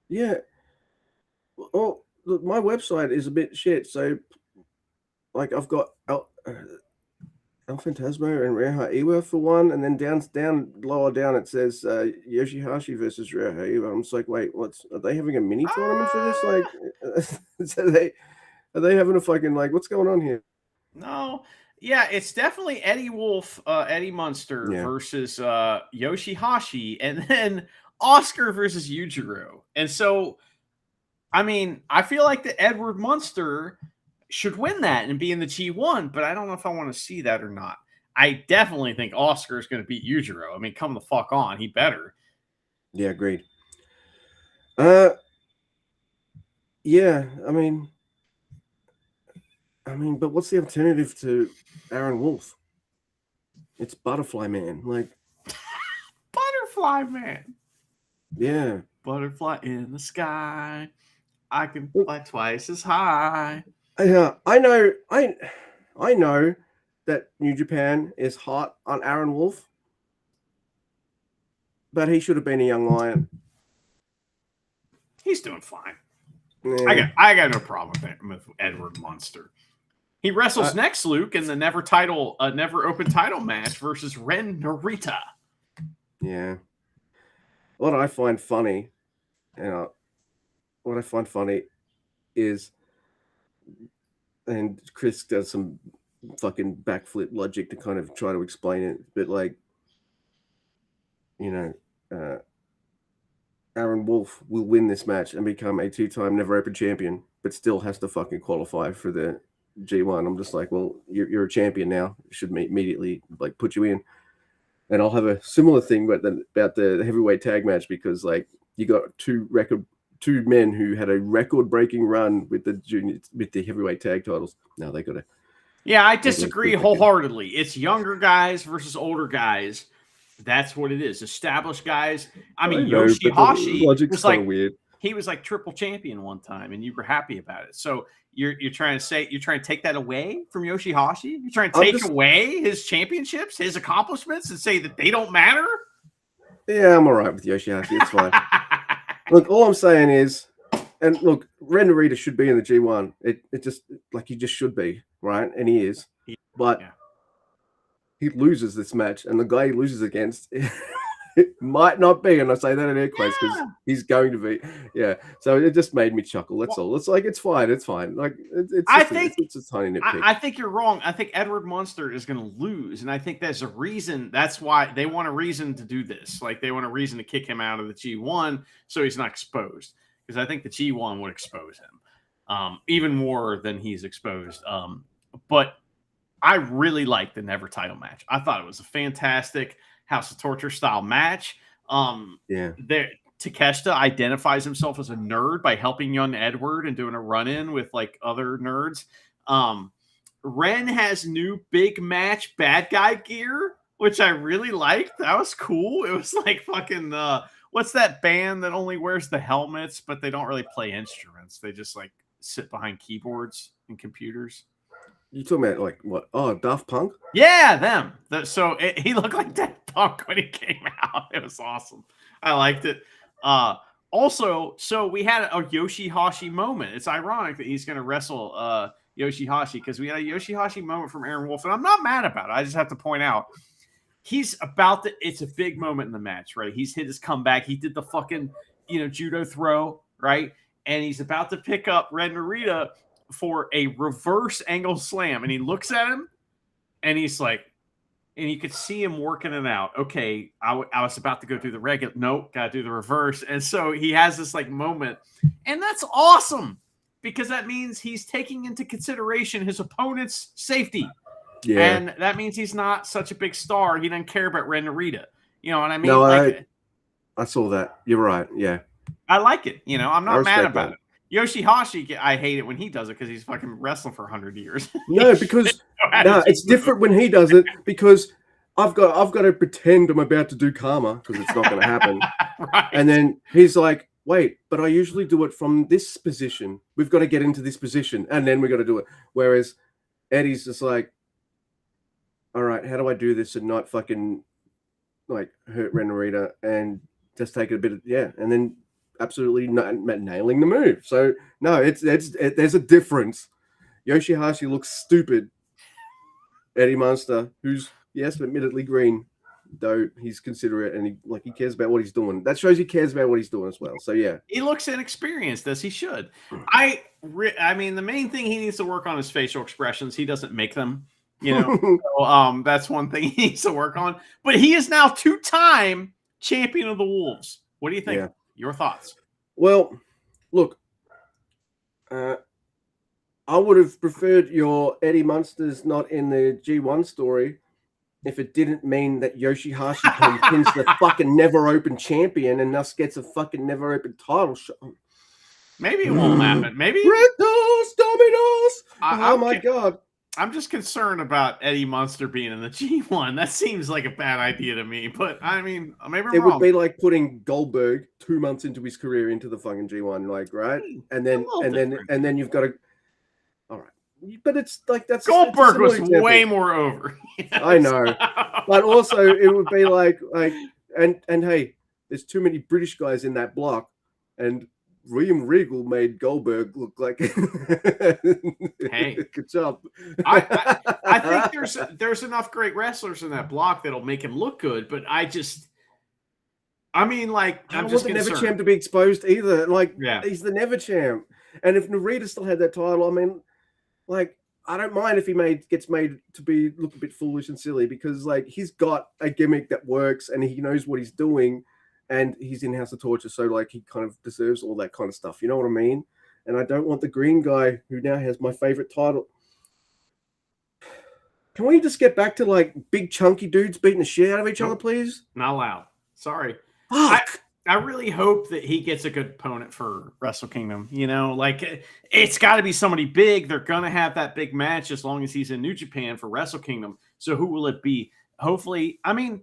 S1: Yeah. Oh, look, my website is a bit shit. So, like, I've got El Phantasmo and Ryohei Iwa for one, and then down lower down it says Yoshihashi versus Ryohei Iwa. I'm just like, wait, are they having a mini tournament for this? Like, so are they having a fucking, like, what's going on here?
S2: No, yeah, it's definitely Eddie Wolf, Eddie Munster versus Yoshihashi, and then Oscar versus Yujiro. And so, I mean, I feel like the Edward Munster should win that and be in the G1, but I don't know if I want to see that or not. I definitely think Oscar is going to beat Yujiro. I mean, come the fuck on, he better.
S1: Yeah, agreed. Yeah, I mean, but what's the alternative to Aaron Wolf? It's Butterfly Man, like
S2: Butterfly Man.
S1: Yeah,
S2: butterfly in the sky. I can fly twice as high.
S1: I know that New Japan is hot on Aaron Wolf, but he should have been a young lion.
S2: He's doing fine. Yeah. I got no problem with Edward Munster. He wrestles next, Luke, in the never open title match versus Ren Narita.
S1: Yeah. What I find funny is, and Chris does some fucking backflip logic to kind of try to explain it, but like, Aaron Wolf will win this match and become a 2-time never open champion, but still has to fucking qualify for the G1. I'm just like, well, you're a champion now. Should immediately like put you in. And I'll have a similar thing about the heavyweight tag match, because like you got two men who had a record-breaking run with the heavyweight tag titles. Now they got to.
S2: Yeah, I disagree wholeheartedly. It's younger guys versus older guys. That's what it is. Established guys. I mean, Yoshihashi was like weird. He was like triple champion one time, and you were happy about it. So you're trying to take that away from Yoshihashi? You're trying to take away his championships, his accomplishments, and say that they don't matter?
S1: Yeah, I'm all right with Yoshihashi. It's fine. Look, all I'm saying is, and look, Ren Narita should be in the G1. It just, like, he just should be, right? And he is. But he loses this match, and the guy he loses against it might not be, and I say that in air quotes because he's going to be. Yeah. So it just made me chuckle. That's all. It's like, it's fine. Like, it's a tiny nitpick.
S2: I think you're wrong. I think Edward Munster is going to lose, and I think there's a reason. That's why they want a reason to do this. Like, they want a reason to kick him out of the G1 so he's not exposed, because I think the G1 would expose him even more than he's exposed. But I really liked the Never title match. I thought it was a fantastic House of Torture style match. Takeshita identifies himself as a nerd by helping young Edward and doing a run-in with like other nerds. Ren has new big match bad guy gear, which I really liked. That was cool. It was like fucking what's that band that only wears the helmets but they don't really play instruments? They just like sit behind keyboards and computers.
S1: You talking about like what? Oh, Daft Punk?
S2: Yeah, them. He looked like Daft Punk when he came out. It was awesome. I liked it. Also, so we had a Yoshihashi moment. It's ironic that he's going to wrestle Yoshihashi, because we had a Yoshihashi moment from Aaron Wolf, and I'm not mad about it. I just have to point out it's a big moment in the match, right? He's hit his comeback. He did the fucking judo throw, right? And he's about to pick up Ren Narita for a reverse angle slam, and he looks at him and he's like, and you could see him working it out. Okay, I was about to go through the regular. Nope, got to do the reverse. And so he has this like moment, and that's awesome because that means he's taking into consideration his opponent's safety.
S1: Yeah.
S2: And that means he's not such a big star. He doesn't care about Ren Narita. You know what I mean?
S1: No,
S2: like,
S1: I saw that. You're right. Yeah.
S2: I like it. You know, I'm not mad about
S1: that.
S2: it. Yoshihashi, I hate it when he does it because he's fucking wrestling for 100 years.
S1: No, because it's different when he does it because I've got to pretend I'm about to do karma because it's not going to happen.
S2: Right.
S1: And then he's like, wait, but I usually do it from this position. We've got to get into this position and then we got to do it. Whereas Eddie's just like, all right, how do I do this and not fucking like hurt Ren Narita and just take it a bit of, and then absolutely nailing the move. So no, there's a difference. Yoshihashi looks stupid. Eddie Munster, who's admittedly green, though he's considerate and he cares about what he's doing. That shows he cares about what he's doing as well. So yeah,
S2: he looks inexperienced as he should. I mean, the main thing he needs to work on is facial expressions. He doesn't make them. You know, so, that's one thing he needs to work on. But he is now 2-time champion of the Wolves. What do you think?
S1: Yeah.
S2: Your thoughts?
S1: Well, look, I would have preferred your Eddie Munster's not in the G1 story if it didn't mean that Yoshihashi pins the fucking never open champion and thus gets a fucking never open title shot.
S2: Maybe it won't happen. Maybe
S1: Rectos Dominos. Oh my god.
S2: I'm just concerned about Eddie Munster being in the G1. That seems like a bad idea to me. But I mean, maybe I'm
S1: it
S2: wrong.
S1: Would be like putting Goldberg 2 months into his career into the fucking G1, like right, and then you've got to. All right, but it's like that's
S2: Goldberg was way more over.
S1: I know, but also it would be like and hey, there's too many British guys in that block, and William Regal made Goldberg look like
S2: hey,
S1: good job.
S2: I think there's enough great wrestlers in that block that'll make him look good, but I'm just
S1: I don't want the never champ to be exposed either. Like he's the never champ, and if Narita still had that title, I mean, like I don't mind if he gets made to be look a bit foolish and silly because like he's got a gimmick that works and he knows what he's doing. And he's in House of Torture, so like he kind of deserves all that kind of stuff. You know what I mean? And I don't want the green guy who now has my favorite title. Can we just get back to like big chunky dudes beating the shit out of each other, please?
S2: Not allowed. Sorry.
S1: Fuck.
S2: I really hope that he gets a good opponent for Wrestle Kingdom. You know, like it's got to be somebody big. They're gonna have that big match as long as he's in New Japan for Wrestle Kingdom. So who will it be? Hopefully, I mean.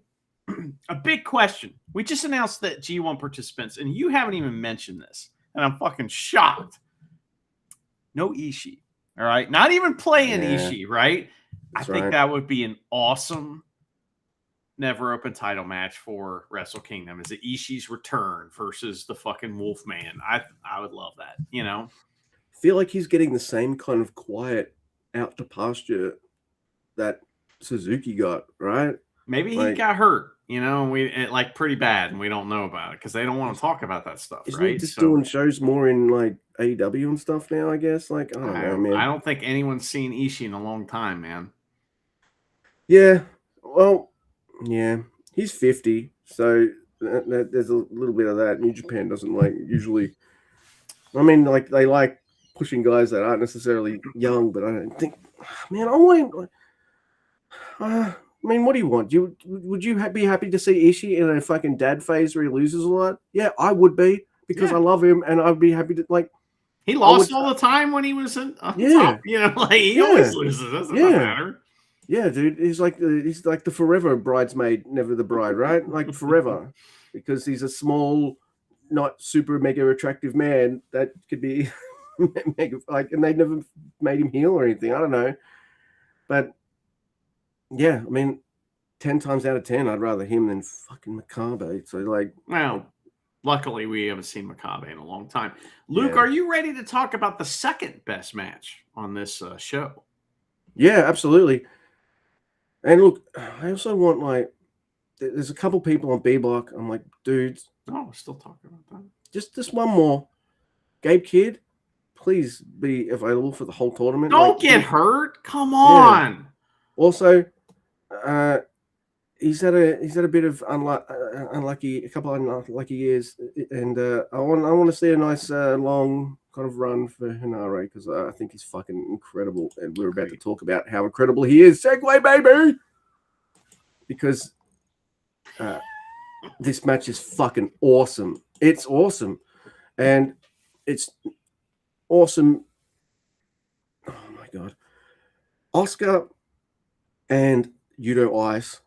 S2: A big question. We just announced that G1 participants, and you haven't even mentioned this, and I'm fucking shocked. No Ishii, all right? Not even playing Ishii, right? I think that would be an awesome never open title match for Wrestle Kingdom. Is it Ishii's return versus the fucking Wolfman? I would love that, you know?
S1: I feel like he's getting the same kind of quiet out to pasture that Suzuki got, right?
S2: Maybe he got hurt, you know, like pretty bad, and we don't know about it because they don't want to talk about that stuff,
S1: Isn't
S2: right?
S1: He just doing shows more in like AEW and stuff now, I guess. Like I don't know, man.
S2: I don't think anyone's seen Ishii in a long time, man.
S1: Yeah, well, yeah, he's 50, so there's a little bit of that. New Japan doesn't like usually. I mean, like they like pushing guys that aren't necessarily young, but I don't think, man, I want. I mean, what do you want? Would you be happy to see Ishii in a fucking dad phase where he loses a lot? Yeah, I would be because I love him, and I'd be happy to like.
S2: He lost all the time when he was in. Top, you know, like he always loses. Doesn't matter.
S1: Yeah, dude, he's like the forever bridesmaid, never the bride, right? Like forever, because he's a small, not super mega attractive man that could be mega like, and they never made him heel or anything. I don't know, but. Yeah, I mean, 10 times out of 10, I'd rather him than fucking Makabe. So, like,
S2: well, luckily we haven't seen Makabe in a long time. Luke, are you ready to talk about the second best match on this show? Yeah,
S1: absolutely. And look, I also want like, there's a couple people on B-Block. I'm like, dudes.
S2: Oh, we're still talking about that.
S1: Just one more. Gabe Kidd, please be available for the whole tournament.
S2: Don't get hurt. Come on.
S1: Also. he's had a bit of unlucky, a couple of unlucky years, and I want to see a nice long kind of run for Henare because I think he's fucking incredible, and we're about to talk about how incredible he is. Segway, baby, because this match is fucking awesome. It's awesome, and it's awesome. Oh my god, Oscar and Yuto Ice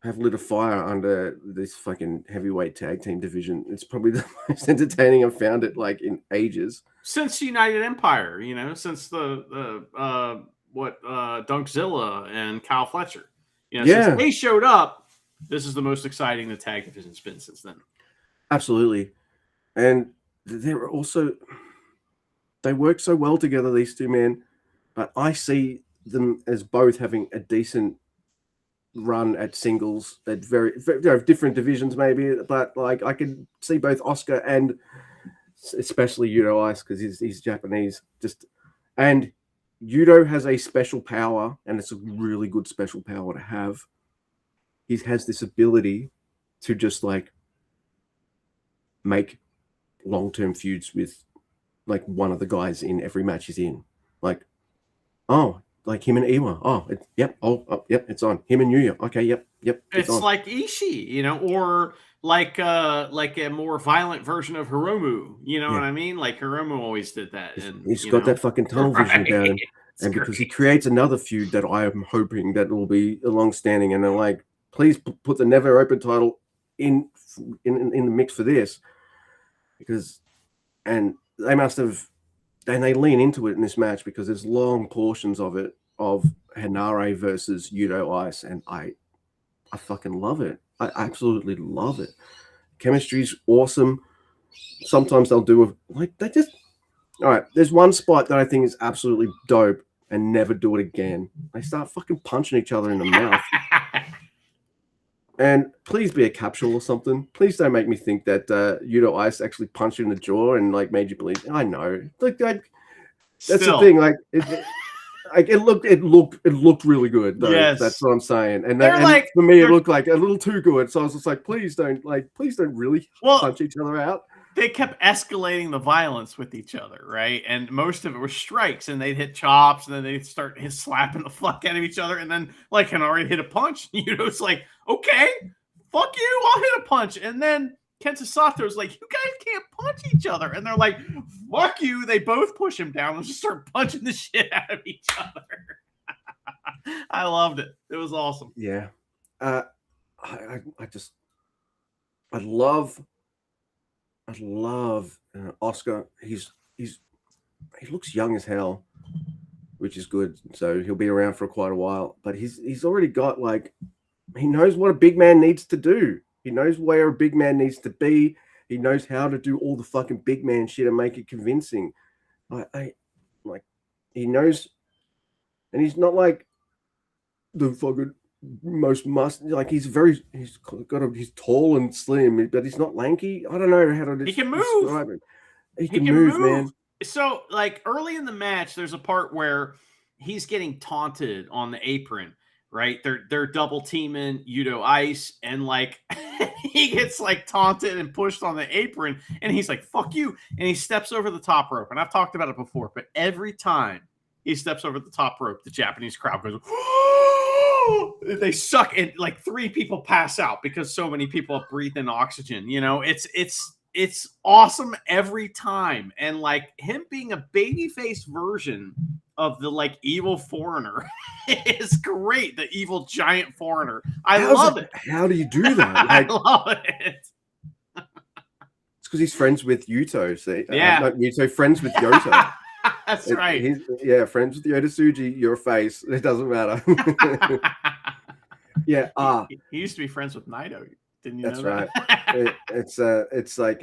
S1: have lit a fire under this fucking heavyweight tag team division. It's probably the most entertaining I've found it like in ages.
S2: Since United Empire, since the Dunkzilla and Kyle Fletcher. Since they showed up, this is the most exciting the tag division's been since then.
S1: Absolutely. And they work so well together, these two men, but I see them as both having a decent run at singles at very different divisions maybe, but like I can see both Oscar and especially Yuto Ice because he's Japanese, and Yuto has a special power, and it's a really good special power to have. He has this ability to just like make long-term feuds with like one of the guys in every match he's in, like him and Iwa. Yep, it's on. Him and Yuya. Okay, yep.
S2: It's on. Like Ishii, or like a more violent version of Hiromu. You know what I mean? Like Hiromu always did that. And
S1: he's got that fucking tunnel vision about him. And because he creates another feud that I am hoping that will be long-standing, and they're like, please put the Never Open title in the mix for this, and they lean into it in this match because there's long portions of it of Henare versus Yuto Ice, and I fucking love it. I absolutely love it. Chemistry's awesome. Sometimes they'll do all right. There's one spot that I think is absolutely dope, and never do it again. They start fucking punching each other in the mouth. And please be a capsule or something. Please don't make me think that Yuto Ice actually punched you in the jaw and like made you believe. I know, that's the thing. Like it looked really good. Though. Yes, that's what I'm saying. And for me, it looked like a little too good. So I was just like, please don't really punch each other out.
S2: They kept escalating the violence with each other, right? And most of it was strikes, and they'd hit chops, and then they'd start slapping the fuck out of each other, and then like Henare hit a punch. It's like, okay, fuck you, I'll hit a punch. And then Kenta Sato's like, you guys can't punch each other. And they're like, fuck you. They both push him down and just start punching the shit out of each other. I loved it. It was awesome.
S1: Yeah. I love Oscar. He looks young as hell, which is good. So he'll be around for quite a while. But he's already got he knows what a big man needs to do. He knows where a big man needs to be. He knows how to do all the fucking big man shit and make it convincing. He knows, and he's not like the fucking most he's tall and slim, but he's not lanky. I don't know how to
S2: describe him.
S1: He can move, man.
S2: So like early in the match, there's a part where he's getting taunted on the apron, right? They're double teaming Yuto Ice, and like he gets like taunted and pushed on the apron, and he's like, fuck you, and he steps over the top rope. And I've talked about it before, but every time he steps over the top rope, the Japanese crowd goes, they suck, and like 3 people pass out because so many people breathe in oxygen. It's awesome every time. And like him being a babyface version of the like evil foreigner is great. The evil giant foreigner. I love it.
S1: How do you do that?
S2: I love it.
S1: It's because he's friends with Yuto. See,
S2: not
S1: Yuto, friends with Yota.
S2: That's right.
S1: Friends with Yota Tsuji, your face. It doesn't matter. Yeah.
S2: He used to be friends with Naito. Didn't you
S1: know
S2: that?
S1: Right. It's like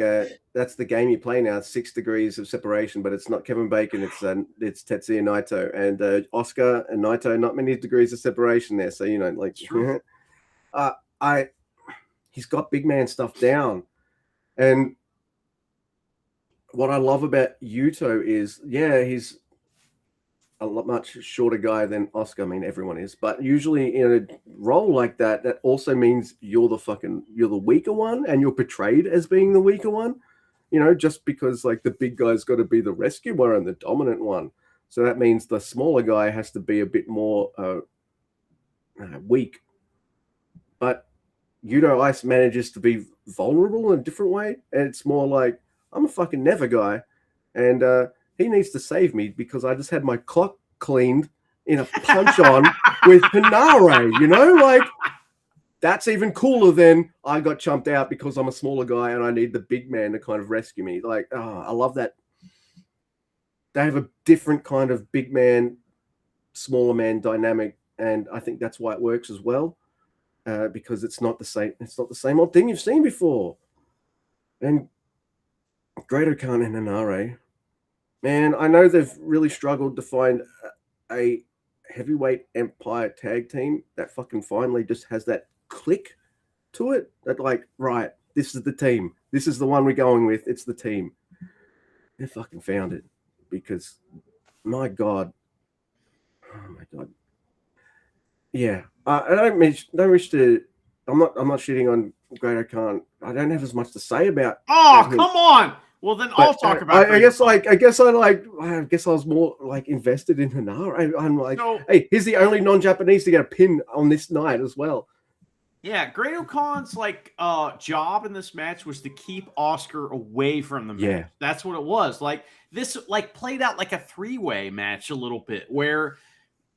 S1: that's the game you play now. 6 degrees of separation, but it's not Kevin Bacon. It's Tetsuya Naito and Oscar and Naito. Not many degrees of separation there. So like, he's got big man stuff down, and what I love about Yuto is, a lot much shorter guy than Oscar. I mean, everyone is, but usually in a role like that, that also means you're the weaker one, and you're portrayed as being the weaker one. You know, just because like the big guy's got to be the rescuer and the dominant one, so that means the smaller guy has to be a bit more weak. But Yudo Ice manages to be vulnerable in a different way, and it's more like I'm a fucking never guy, and he needs to save me because I just had my clock cleaned in a punch on with Hinare, you know, like that's even cooler than I got chumped out because I'm a smaller guy and I need the big man to kind of rescue me. Like, I love that. They have a different kind of big man, smaller man dynamic, and I think that's why it works as well, because it's not the same. It's not the same old thing you've seen before. And Great-O-Khan and Hinare, man, I know they've really struggled to find a heavyweight Empire tag team that fucking finally just has that click to it. That like, right, this is the team. This is the one we're going with. It's the team. They fucking found it because, my God, oh my God, yeah. I don't wish to. I'm not shitting on Great-O-Khan. I don't have as much to say about.
S2: Oh, come on. Well, then I'll talk about.
S1: I guess I was more like invested in Hinare. I'm like, hey, he's the only non-Japanese to get a pin on this night as well.
S2: Yeah, Great-O-Khan's like job in this match was to keep Oscar away from the match.
S1: Yeah.
S2: That's what it was. Like this like played out like a three-way match a little bit where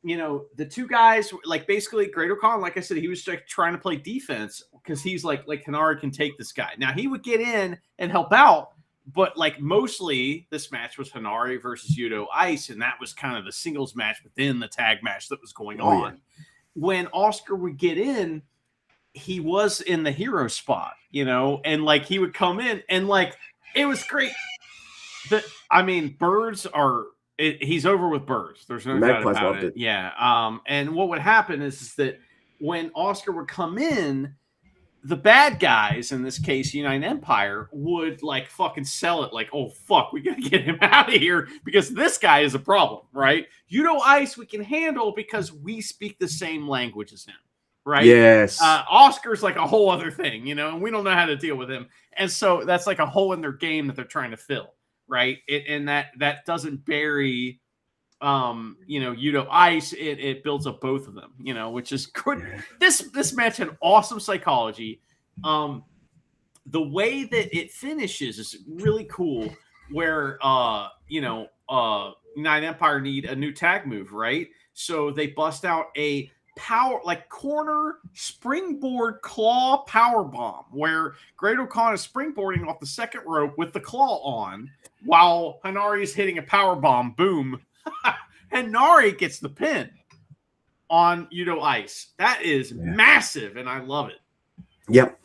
S2: you know the two guys like basically Great-O-Khan, like I said, he was like trying to play defense because he's like Hinare can take this guy. Now he would get in and help out. But like mostly this match was Hinare versus Yudo Ice, and that was kind of the singles match within the tag match that was going on. Yeah. When Oscar would get in, he was in the hero spot, you know, and like he would come in and like it was great. Birds are he's over with birds. There's no doubt about it. Yeah. And what would happen is that when Oscar would come in, the bad guys, in this case, United Empire, would like fucking sell it like, oh, fuck, we got to get him out of here because this guy is a problem, right? Yudo Ice we can handle because we speak the same language as him, right?
S1: Yes.
S2: Oscar's like a whole other thing, you know, and we don't know how to deal with him. And so that's like a hole in their game that they're trying to fill, right? And that doesn't bury Yudo Ice, it builds up both of them, you know, which is good. This match had awesome psychology. The way that it finishes is really cool where United Empire need a new tag move, right? So they bust out a power like corner springboard claw power bomb where Great-O-Khan is springboarding off the second rope with the claw on while Hinare is hitting a power bomb. Boom. Hinare gets the pin on Yudo Ice. That is massive, and I love it.
S1: Yep.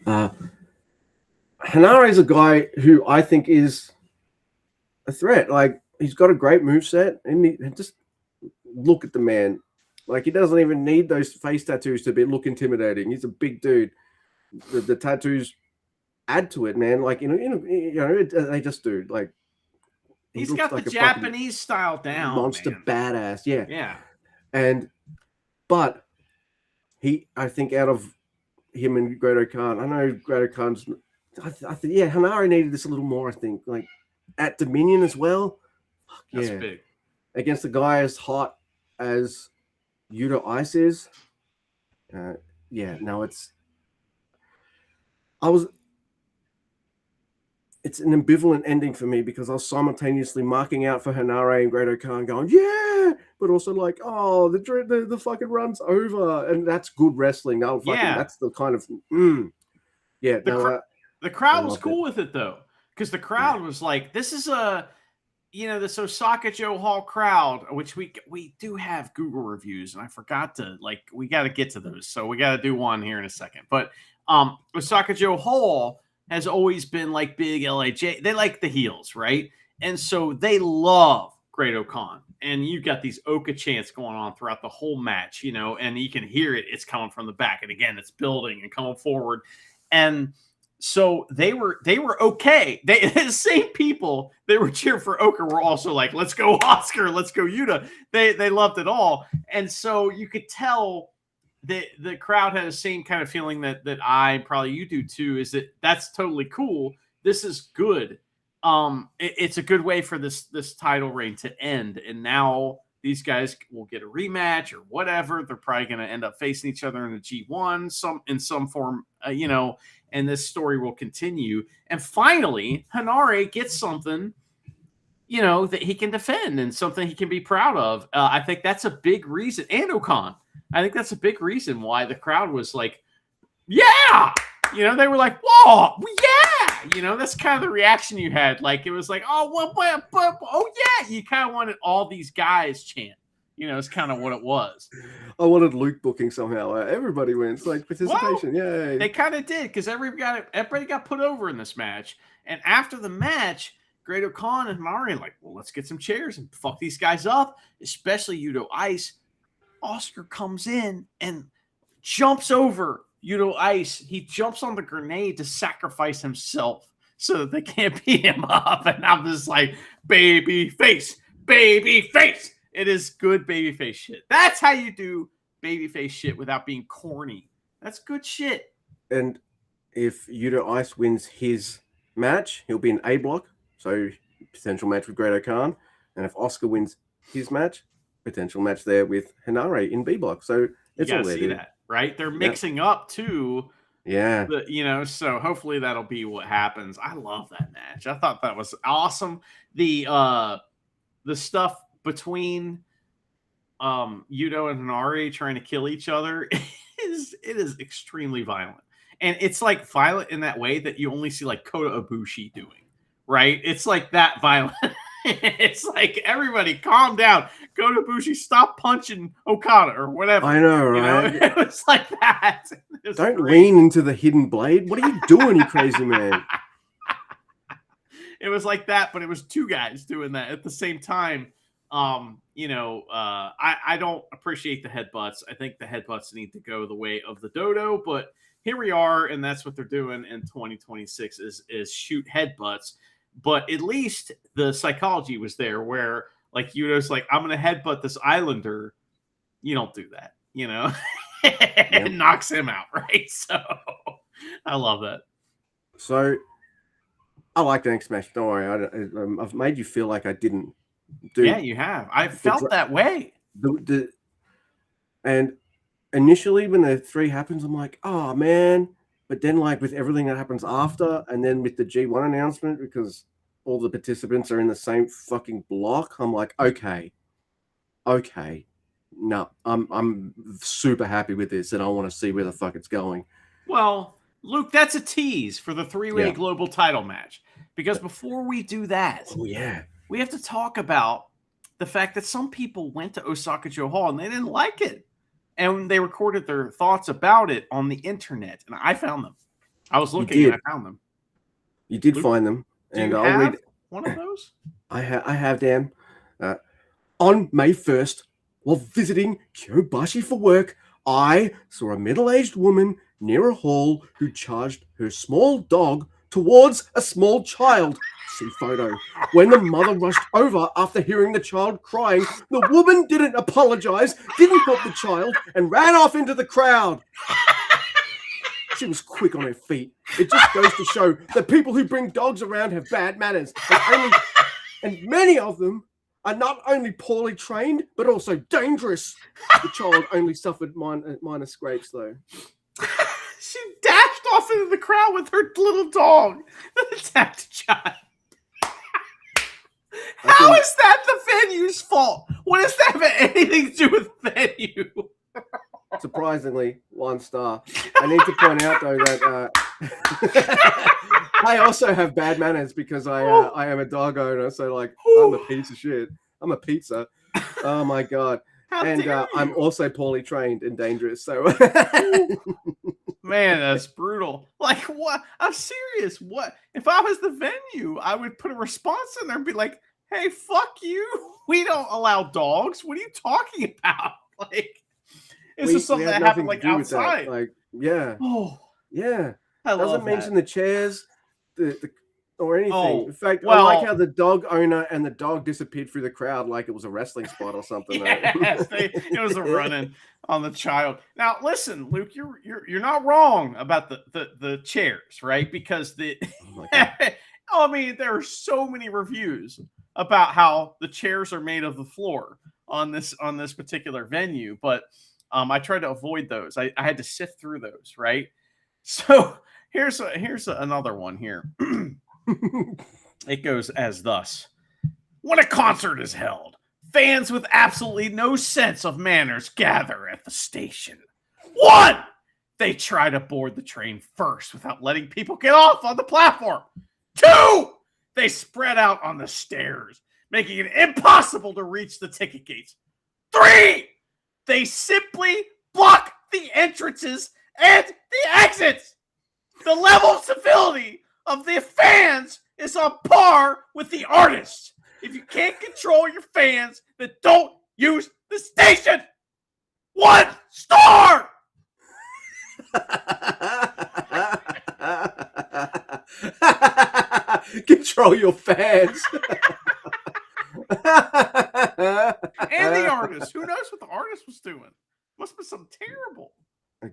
S1: Hinare is a guy who I think is a threat. Like, he's got a great moveset, and just look at the man. Like, he doesn't even need those face tattoos to look intimidating. He's a big dude. The tattoos add to it, man. Like, they just do. Like,
S2: he's got the Japanese style down.
S1: Monster badass, yeah.
S2: Yeah.
S1: But I think out of him and Great-O-Khan, I know Great-O-Khan's. I think Hinare needed this a little more. I think like at Dominion as well.
S2: That's big
S1: against a guy as hot as Yudo Ice is. It's an ambivalent ending for me because I was simultaneously marking out for Hinare and Great-O-Khan going, yeah, but also like, oh, the fucking run's over. And that's good wrestling. That's the kind of,
S2: The crowd was cool with it though. Because the crowd was like, this is this Osaka Joe Hall crowd, which we do have Google reviews, and I forgot to we got to get to those. So we got to do one here in a second. But Osaka Joe Hall has always been like big LAJ. They like the heels, right? And so they love Great-O-Khan. And you've got these Oka chants going on throughout the whole match, and you can hear it. It's coming from the back. And again, it's building and coming forward. And So they were okay. They the same people they were cheering for Oka were also like, let's go Oscar, let's go Yuta. They loved it all. And so you could tell that the crowd had the same kind of feeling that I probably you do too, is that that's totally cool. This is good. It's a good way for this title reign to end. And now these guys will get a rematch or whatever. They're probably going to end up facing each other in the G1 in some form, and this story will continue. And finally, Henare gets something, that he can defend and something he can be proud of. I think that's a big reason. And Okan, I think that's a big reason why the crowd was like, yeah, they were like, whoa, yeah, that's kind of the reaction you had. Like, it was like, oh, well, oh yeah, you kind of wanted all these guys chant. It's kind of what it was.
S1: I wanted Luke booking somehow. Everybody wins, like participation. Yay.
S2: They kind of did, because everybody got put over in this match. And after the match, Great-O-Khan and Mari like, well, let's get some chairs and fuck these guys up, especially Yuto Ice. Oscar comes in and jumps over Yuto Ice. He jumps on the grenade to sacrifice himself so that they can't beat him up. And I'm just like, baby face. It is good babyface shit. That's how you do babyface shit without being corny. That's good shit.
S1: And if Yuto Ice wins his match, he'll be in A block. So potential match with Great-O-Khan. And if Oscar wins his match, potential match there with Henare in B block. So it's all there.
S2: See that, right? They're mixing up too.
S1: Yeah.
S2: So hopefully that'll be what happens. I love that match. I thought that was awesome. The stuff between Yuto and Henare trying to kill each other is extremely violent. And it's like violent in that way that you only see like Kota Ibushi doing, right? It's like that violent. It's like, everybody calm down. Kota Ibushi, stop punching Okada or whatever.
S1: I know, right?
S2: It was like that.
S1: Don't lean into the hidden blade. What are you doing, you crazy man?
S2: It was like that, but it was two guys doing that at the same time. I don't appreciate the headbutts. I think the headbutts need to go the way of the dodo, but here we are, and that's what they're doing in 2026 is shoot headbutts. But at least the psychology was there where, like, Yuto's like, I'm going to headbutt this Islander. You don't do that, and knocks him out, right? So I love that. So
S1: I like the next match. Don't worry. I've made you feel like I didn't do.
S2: Yeah, you have. I felt that way.
S1: And initially when the 3 happens, I'm like, oh, man. But then, like, with everything that happens after, and then with the G1 announcement, because all the participants are in the same fucking block, I'm like, okay. No, I'm super happy with this, and I want to see where the fuck it's going.
S2: Well, Luke, that's a tease for the 3-way global title match. Because before we do that, we have to talk about the fact that some people went to Osaka-jo Hall and they didn't like it. And they recorded their thoughts about it on the internet. And I found them. I was looking and I found them.
S1: You did find them. And
S2: I'll read one of those.
S1: I have, Dan. On May 1st, while visiting Kyobashi for work, I saw a middle-aged woman near a hall who charged her small dog towards a small child. See photo. When the mother rushed over after hearing the child crying, the woman didn't apologize, didn't help the child, and ran off into the crowd. She was quick on her feet. It just goes to show that people who bring dogs around have bad manners. And many of them are not only poorly trained, but also dangerous. The child only suffered minor scrapes, though.
S2: She dashed off into the crowd with her little dog that attacked a child. How is that the venue's fault? What does that have anything to do with venue?
S1: Surprisingly, 1 star. I need to point out, though, that I also have bad manners because I am a dog owner. So, like, I'm a piece of shit. I'm a pizza. Oh, my God. I'm also poorly trained and dangerous. So,
S2: man, that's brutal. Like, what? I'm serious. What? If I was the venue, I would put a response in there and be like, hey, fuck you. We don't allow dogs. What are you talking about? Like, this is something that happened like outside.
S1: Like, yeah.
S2: Oh,
S1: yeah. Doesn't mention the chairs, or anything.
S2: Oh,
S1: In fact, I
S2: well-
S1: like how the dog owner and the dog disappeared through the crowd like it was a wrestling spot or something.
S2: Yes, it was a run-in on the child. Now, listen, Luke, you're not wrong about the chairs, right? Because
S1: Oh my God.
S2: I mean, there are so many reviews about how the chairs are made of the floor on this particular venue, but I tried to avoid those. I had to sift through those, right? So here's another one here. It goes as thus: when a concert is held, fans with absolutely no sense of manners gather at the station. 1, they try to board the train first without letting people get off on the platform. 2, they spread out on the stairs, making it impossible to reach the ticket gates. 3, they simply block the entrances and the exits. The level of civility of the fans is on par with the artists. If you can't control your fans, then don't use the station. 1 star.
S1: Control your fans.
S2: And the artist. Who knows what the artist was doing? Must have been something terrible.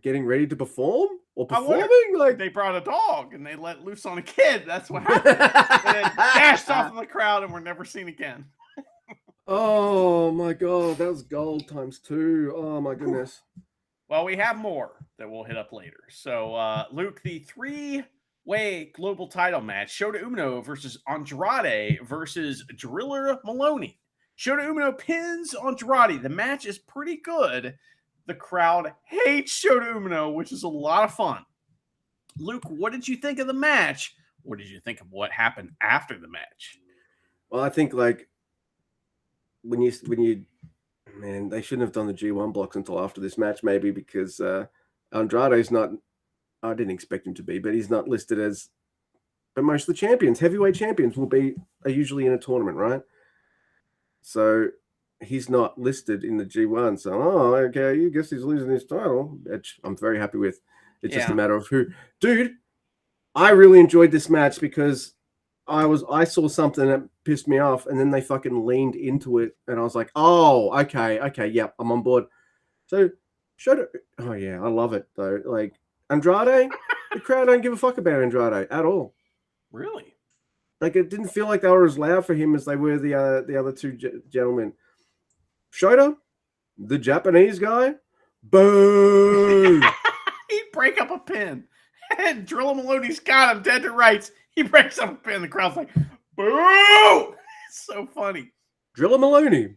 S1: Getting ready to perform or
S2: I wonder-
S1: performing? Like
S2: They brought a dog and they let loose on a kid. That's what happened. And then dashed off in the crowd and were never seen again.
S1: Oh my God, that was gold times 2. Oh my goodness.
S2: Well, we have more that we'll hit up later. So, Luke, the 3-way global title match, Shota Umino versus Andrade versus Driller Maloney. Shota Umino pins Andrade. The match is pretty good. The crowd hates Shota Umino, which is a lot of fun. Luke, what did you think of the match? What did you think of what happened after the match?
S1: Well, I think like when you man, they shouldn't have done the G1 blocks until after this match, maybe, because Andrade's not. I didn't expect him to be, but he's not listed as. But most of the champions, heavyweight champions, are usually in a tournament, right? So he's not listed in the G1. So, okay, I guess he's losing his title, which I'm very happy with. It's just a matter of who. Dude, I really enjoyed this match because I saw something that pissed me off, and then they fucking leaned into it, and I was like, oh, okay, yep, I'm on board. So, oh yeah, I love it though. Like Andrade, the crowd don't give a fuck about Andrade at all.
S2: Really?
S1: Like it didn't feel like they were as loud for him as they were the other two gentlemen. Shota, the Japanese guy, boo!
S2: He'd break up a pin. And Driller Maloney's got him dead to rights. He breaks up a pin. The crowd's like, boo! It's so funny.
S1: Driller Maloney.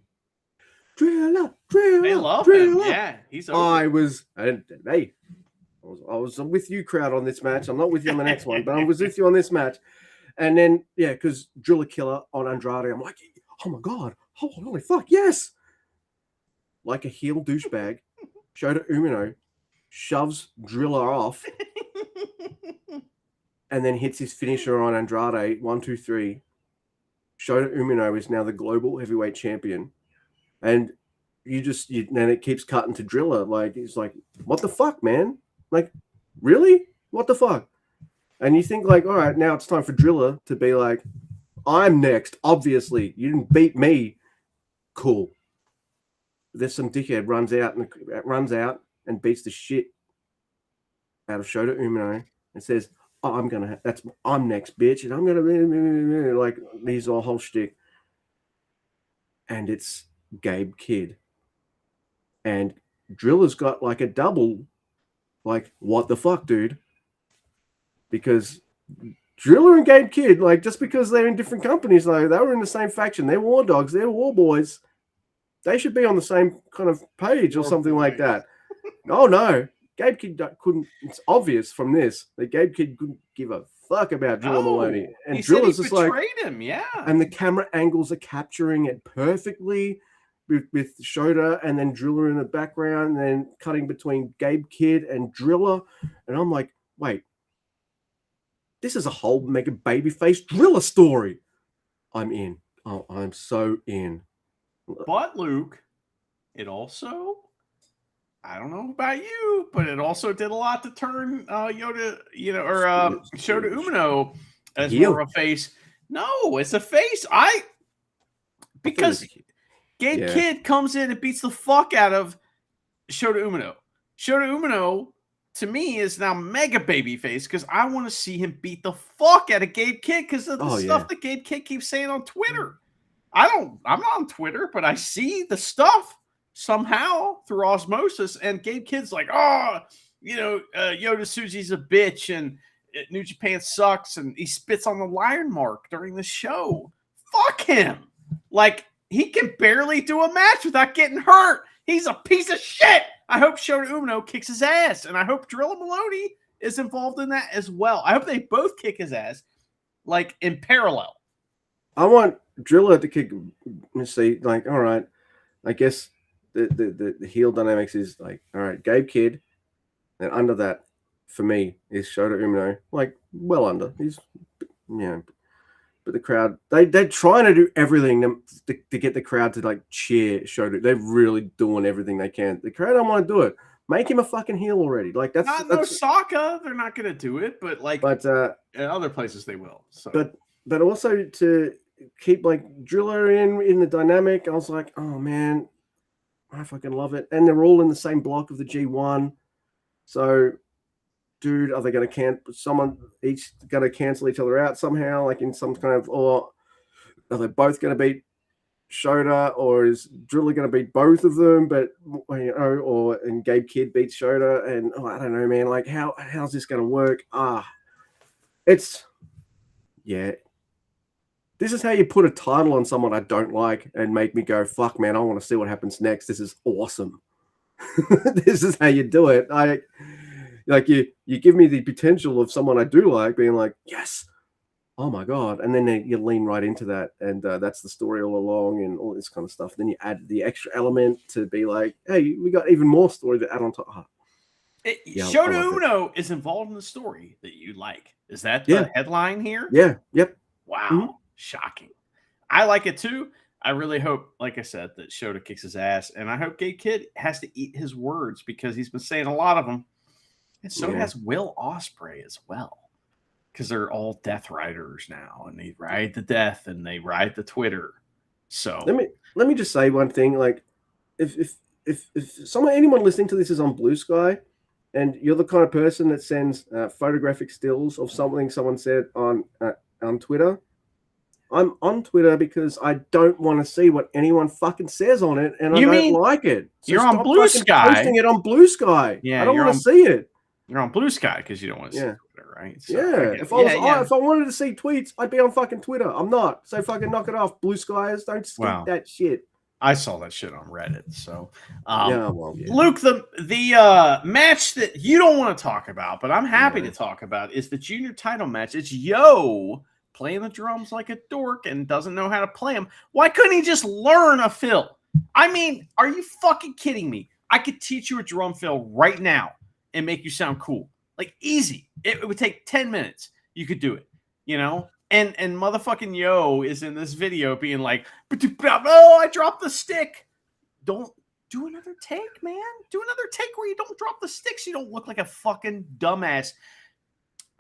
S1: Driller.
S2: They love him. Yeah, he's over.
S1: I was with you, crowd, on this match. I'm not with you on the next one, but I was with you on this match. And then, yeah, because Driller Killer on Andrade, I'm like, oh my God, holy fuck, yes! Like a heel douchebag, Shota Umino shoves Driller off and then hits his finisher on Andrade. 1, 2, 3. Shota Umino is now the global heavyweight champion. And then it keeps cutting to Driller. Like, he's like, what the fuck, man? Like, really? What the fuck? And you think, like, all right, now it's time for Driller to be like, I'm next. Obviously, you didn't beat me. Cool. There's some dickhead runs out and beats the shit out of Shota Umino and says, oh, I'm next, bitch, and I'm gonna like these all whole shtick. And it's Gabe Kidd. And Driller's got like a double, like, what the fuck, dude? Because Driller and Gabe Kidd, like, just because they're in different companies, though, they were in the same faction. They're war dogs. They're war boys. They should be on the same kind of page or something like that. Oh, no. Gabe Kidd couldn't. It's obvious from this that Gabe Kidd couldn't give a fuck about Driller Maloney. And Driller's just like,
S2: him, yeah.
S1: And the camera angles are capturing it perfectly with Shota and then Driller in the background, and then cutting between Gabe Kidd and Driller. And I'm like, wait, this is a whole mega babyface Driller story. I'm in. Oh, I'm so in.
S2: But Luke, it also I don't know about you, but it also did a lot to turn Yoda, or Shota Umino as more
S1: Heel.
S2: of a face. No, it's a face.
S1: I thought it was
S2: Because
S1: a heel.
S2: Gabe
S1: Yeah.
S2: Kidd comes in and beats the fuck out of Shota Umino. Shota Umino, to me, is now mega babyface because I want to see him beat the fuck out of Gabe Kidd because of the stuff that Gabe Kidd keeps saying on Twitter. I'm not on Twitter, but I see the stuff somehow through osmosis, and Gabe Kidd's like, Yoda Suji's a bitch, and New Japan sucks, and he spits on the Lion Mark during the show. Fuck him. Like, he can barely do a match without getting hurt. He's a piece of shit. I hope Shota Umino kicks his ass, and I hope Drilla Maloney is involved in that as well. I hope they both kick his ass, like, in parallel.
S1: I want Drilla to kick. Let's see, like, all right, I guess the heel dynamics is like, all right, Gabe Kidd, and under that, for me, is Shota Umino, like, well under. He's, but the crowd, they're trying to do everything to get the crowd to like cheer Shota. They're really doing everything they can. The crowd don't want to do it. Make him a fucking heel already. Like that's
S2: not in Osaka. They're not going to do it, but in other places they will. So,
S1: but also to keep like Driller in the dynamic. I was like, oh man, I fucking love it. And they're all in the same block of the G1. So, dude, are they going to each going to cancel each other out somehow, like in some kind of, or are they both going to beat Shota, or is Driller going to beat both of them? But and Gabe Kidd beats Shota, and I don't know, man. Like, how's this going to work? This is how you put a title on someone I don't like and make me go, fuck, man, I want to see what happens next. This is awesome. This is how you do it. You give me the potential of someone I do like being like, yes, oh my God. And then you lean right into that. And that's the story all along and all this kind of stuff. Then you add the extra element to be like, hey, we got even more story to add on top.
S2: Shota Umino is involved in the story that you like. Is that the headline here?
S1: Yeah. Yep.
S2: Wow. Mm-hmm. Shocking. I like it too. I really hope, like I said, that Shota kicks his ass. And I hope Gabe Kidd has to eat his words because he's been saying a lot of them. And so has Will Ospreay as well. Because they're all death riders now. And they ride the death and they ride the Twitter. So
S1: let me just say one thing. Like if anyone listening to this is on Blue Sky and you're the kind of person that sends photographic stills of something someone said on Twitter, I'm on Twitter because I don't want to see what anyone fucking says on it, and I don't like it.
S2: So you're on Blue Sky.
S1: Posting it on Blue Sky.
S2: Yeah,
S1: I don't want to see it.
S2: You're on Blue Sky because you don't want to see Twitter, right? So
S1: if I wanted to see tweets, I'd be on fucking Twitter. I'm not. So fucking knock it off, Blue Skies. Don't skip that shit.
S2: I saw that shit on Reddit. So,
S1: Luke,
S2: the match that you don't want to talk about, but I'm happy to talk about, is the junior title match. It's Yo playing the drums like a dork and doesn't know how to play them. Why couldn't he just learn a fill? I mean, are you fucking kidding me? I could teach you a drum fill right now and make you sound cool. Like, easy. It would take 10 minutes. You could do it, And motherfucking Yo is in this video being like, oh, I dropped the stick. Don't do another take, man. Do another take where you don't drop the sticks. You don't look like a fucking dumbass.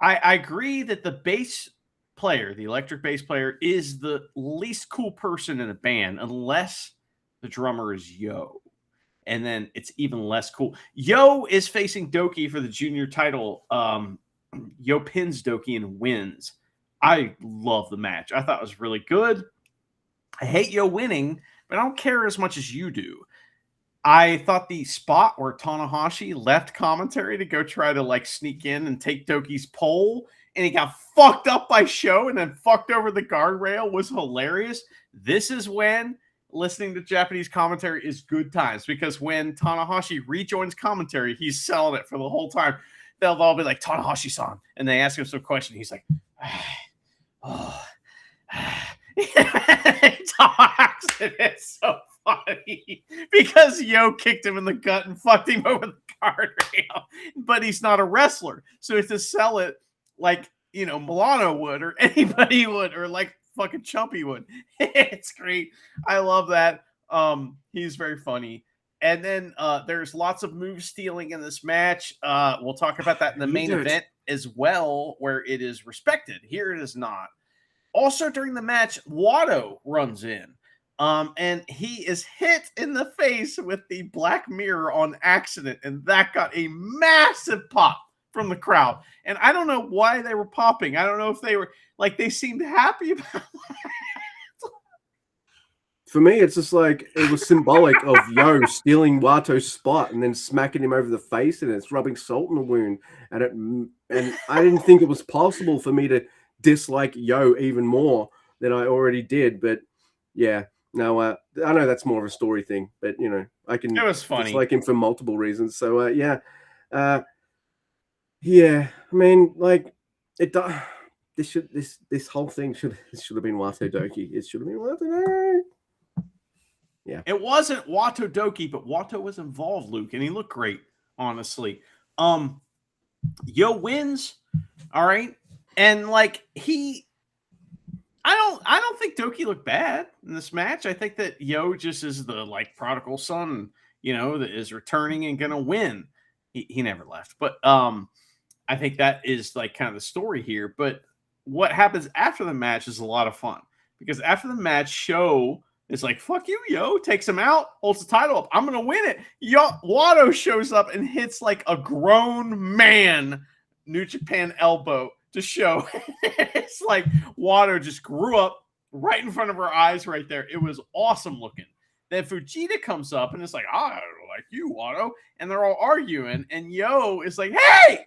S2: I agree that the bass player, the electric bass player, is the least cool person in a band unless the drummer is Yo. And then it's even less cool. Yo is facing Doki for the junior title. Yo pins Doki and wins. I love the match. I thought it was really good. I hate Yo winning, but I don't care as much as you do. I thought the spot where Tanahashi left commentary to go try to sneak in and take Doki's pole, and he got fucked up by Sho and then fucked over the guardrail, was hilarious. This is when listening to Japanese commentary is good times, because when Tanahashi rejoins commentary, he's selling it for the whole time. They'll all be like, Tanahashi-san, and they ask him some question. He's like, he talks, and it's so funny because Yo kicked him in the gut and fucked him over the guardrail, but he's not a wrestler, so he has to sell it like Milano would, or anybody would, or like fucking Chumpy would. It's great. I love that. He's very funny. And then there's lots of move stealing in this match. We'll talk about that in the main event as well, where it is respected. Here it is not. Also during the match, Watto runs in. And he is hit in the face with the black mirror on accident, and that got a massive pop from the crowd. And I don't know why they were popping. I don't know if they were like, they seemed happy about that.
S1: For me, it's just like it was symbolic of Yo stealing Wato's spot and then smacking him over the face, and it's rubbing salt in the wound. And I didn't think it was possible for me to dislike Yo even more than I already did. But yeah, no, I know that's more of a story thing, but you know, I can.
S2: It was funny.
S1: Dislike him for multiple reasons. So yeah, yeah. I mean, like it. This whole thing should have been Wato Doki. It should have been Wato Doki. Yeah.
S2: It wasn't Wato Doki, but Wato was involved, Luke, and he looked great, honestly. Yo wins, all right, and like I don't think Doki looked bad in this match. I think that Yo just is the like prodigal son, you know, that is returning and gonna win. He never left, but I think that is like kind of the story here. But what happens after the match is a lot of fun, because after the match, Sho is like, fuck you, Yo, takes him out, holds the title up. I'm going to win it. Wato shows up and hits like a grown man New Japan elbow to Sho. It's like Wato just grew up right in front of her eyes right there. It was awesome looking. Then Fujita comes up and it's like, I don't like you, Wato. And they're all arguing. And Yo is like, hey,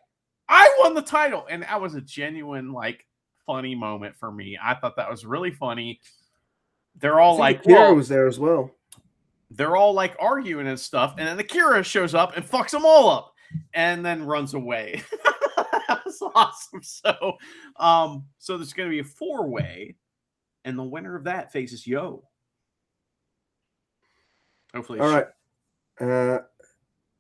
S2: I won the title. And that was a genuine, like, funny moment for me. I thought that was really funny. They're all like,
S1: Akira was there as well.
S2: They're all like arguing and stuff, and then Akira shows up and fucks them all up, and then runs away. That was awesome. So, so there's going to be a 4-way, and the winner of that faces Yo. Hopefully,
S1: all right.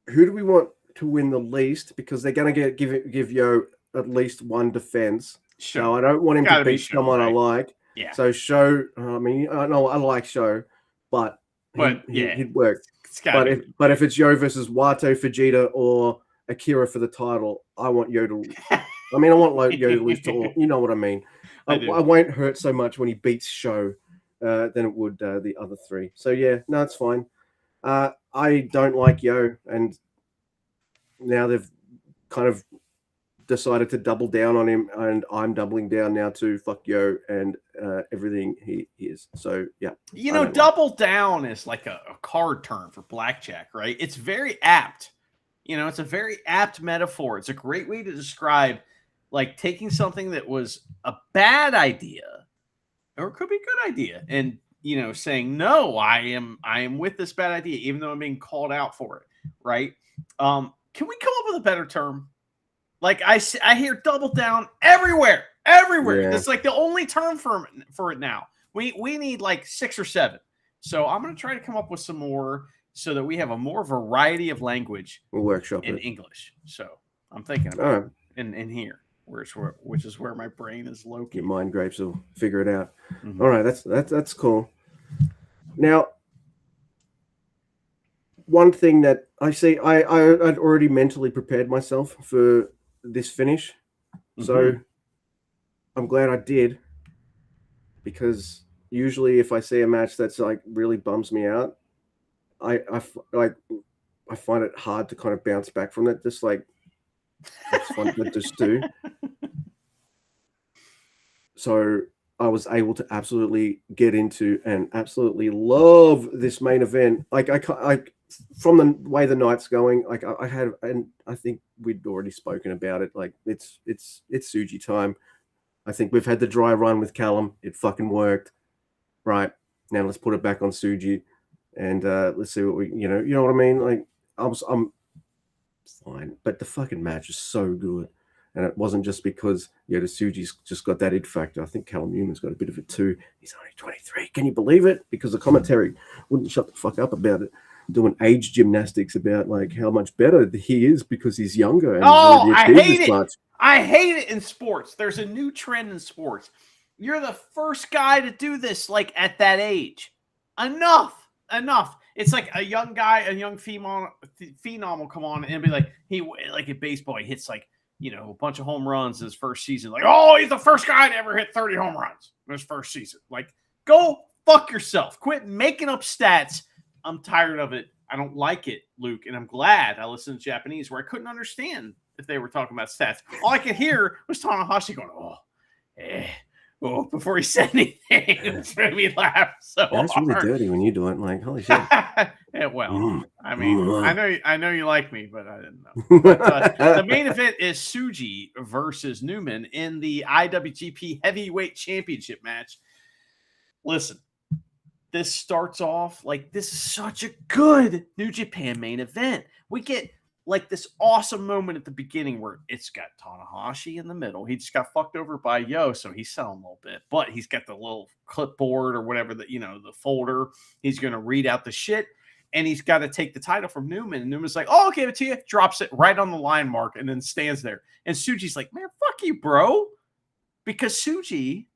S1: Who do we want to win the least? Because they're going to give Yo at least one defense.
S2: Sure.
S1: So I don't want him to beat someone I like.
S2: Yeah.
S1: So Sho, I mean, I know I like Sho, but he'd work. But if it's Yo versus Wato, Fujita, or Akira for the title, I want Yo to. I mean, I want Yo to lose to all. You know what I mean? I won't hurt so much when he beats Sho than it would the other three. So yeah, no, it's fine. I don't like Yo, and now they've kind of decided to double down on him, and I'm doubling down now to fuck Yo and everything he is. So yeah,
S2: you know, double down is like a card term for blackjack, right? It's very apt. You know, it's a very apt metaphor. It's a great way to describe like taking something that was a bad idea, or it could be a good idea, and you know, saying no, I am with this bad idea, even though I'm being called out for it, right? Can we come up with a better term? Like I hear double down everywhere. Yeah. It's like the only term for it now. We need like 6 or 7. So I'm going to try to come up with some more so that we have a more variety of language.
S1: We'll workshop
S2: in English. So I'm thinking about it in here, which is where my brain is located.
S1: Your mind grapes will figure it out. Mm-hmm. All right, that's cool. Now, one thing that I see, I'd already mentally prepared myself for this finish, so I'm glad I did, because usually if I see a match that's like really bums me out, I find it hard to kind of bounce back from it. Just like it's fun to just do. So I was able to absolutely get into and absolutely love this main event. Like I from the way the night's going, like I had, and I think we'd already spoken about it. Like it's Tsuji time. I think we've had the dry run with Callum. It fucking worked. Right now, let's put it back on Tsuji, and let's see what we, you know what I mean. Like I'm fine, but the fucking match is so good, and it wasn't just because the Tsuji's just got that id factor. I think Callum Newman's got a bit of it too. He's only 23. Can you believe it? Because the commentary wouldn't shut the fuck up about it. Doing age gymnastics about like how much better he is because he's younger. And
S2: I hate it. I hate it in sports. There's a new trend in sports. You're the first guy to do this, like at that age. Enough. It's like a young guy, a young phenom will come on and be like, like in baseball, he hits like, a bunch of home runs in his first season. Like, oh, he's the first guy to ever hit 30 home runs in his first season. Like, go fuck yourself. Quit making up stats. I'm tired of it. I don't like it, Luke. And I'm glad I listened to Japanese where I couldn't understand if they were talking about stats. All I could hear was Tanahashi going, before he said anything. It made me laugh so
S1: That's
S2: hard.
S1: really dirty when you do it. Like, holy shit.
S2: Yeah, well, I mean, I know you like me, but I didn't know. But, the main event is Tsuji versus Newman in the IWGP Heavyweight Championship match. Listen, this starts off like this is such a good New Japan main event. We get like this awesome moment at the beginning where it's got Tanahashi in the middle. He just got fucked over by Yo, so he's selling a little bit, but he's got the little clipboard or whatever that, the folder. He's going to read out the shit, and he's got to take the title from Newman. And Newman's like, oh, I'll give it to you. Drops it right on the line mark and then stands there. And Tsuji's like, man, fuck you, bro. Because Tsuji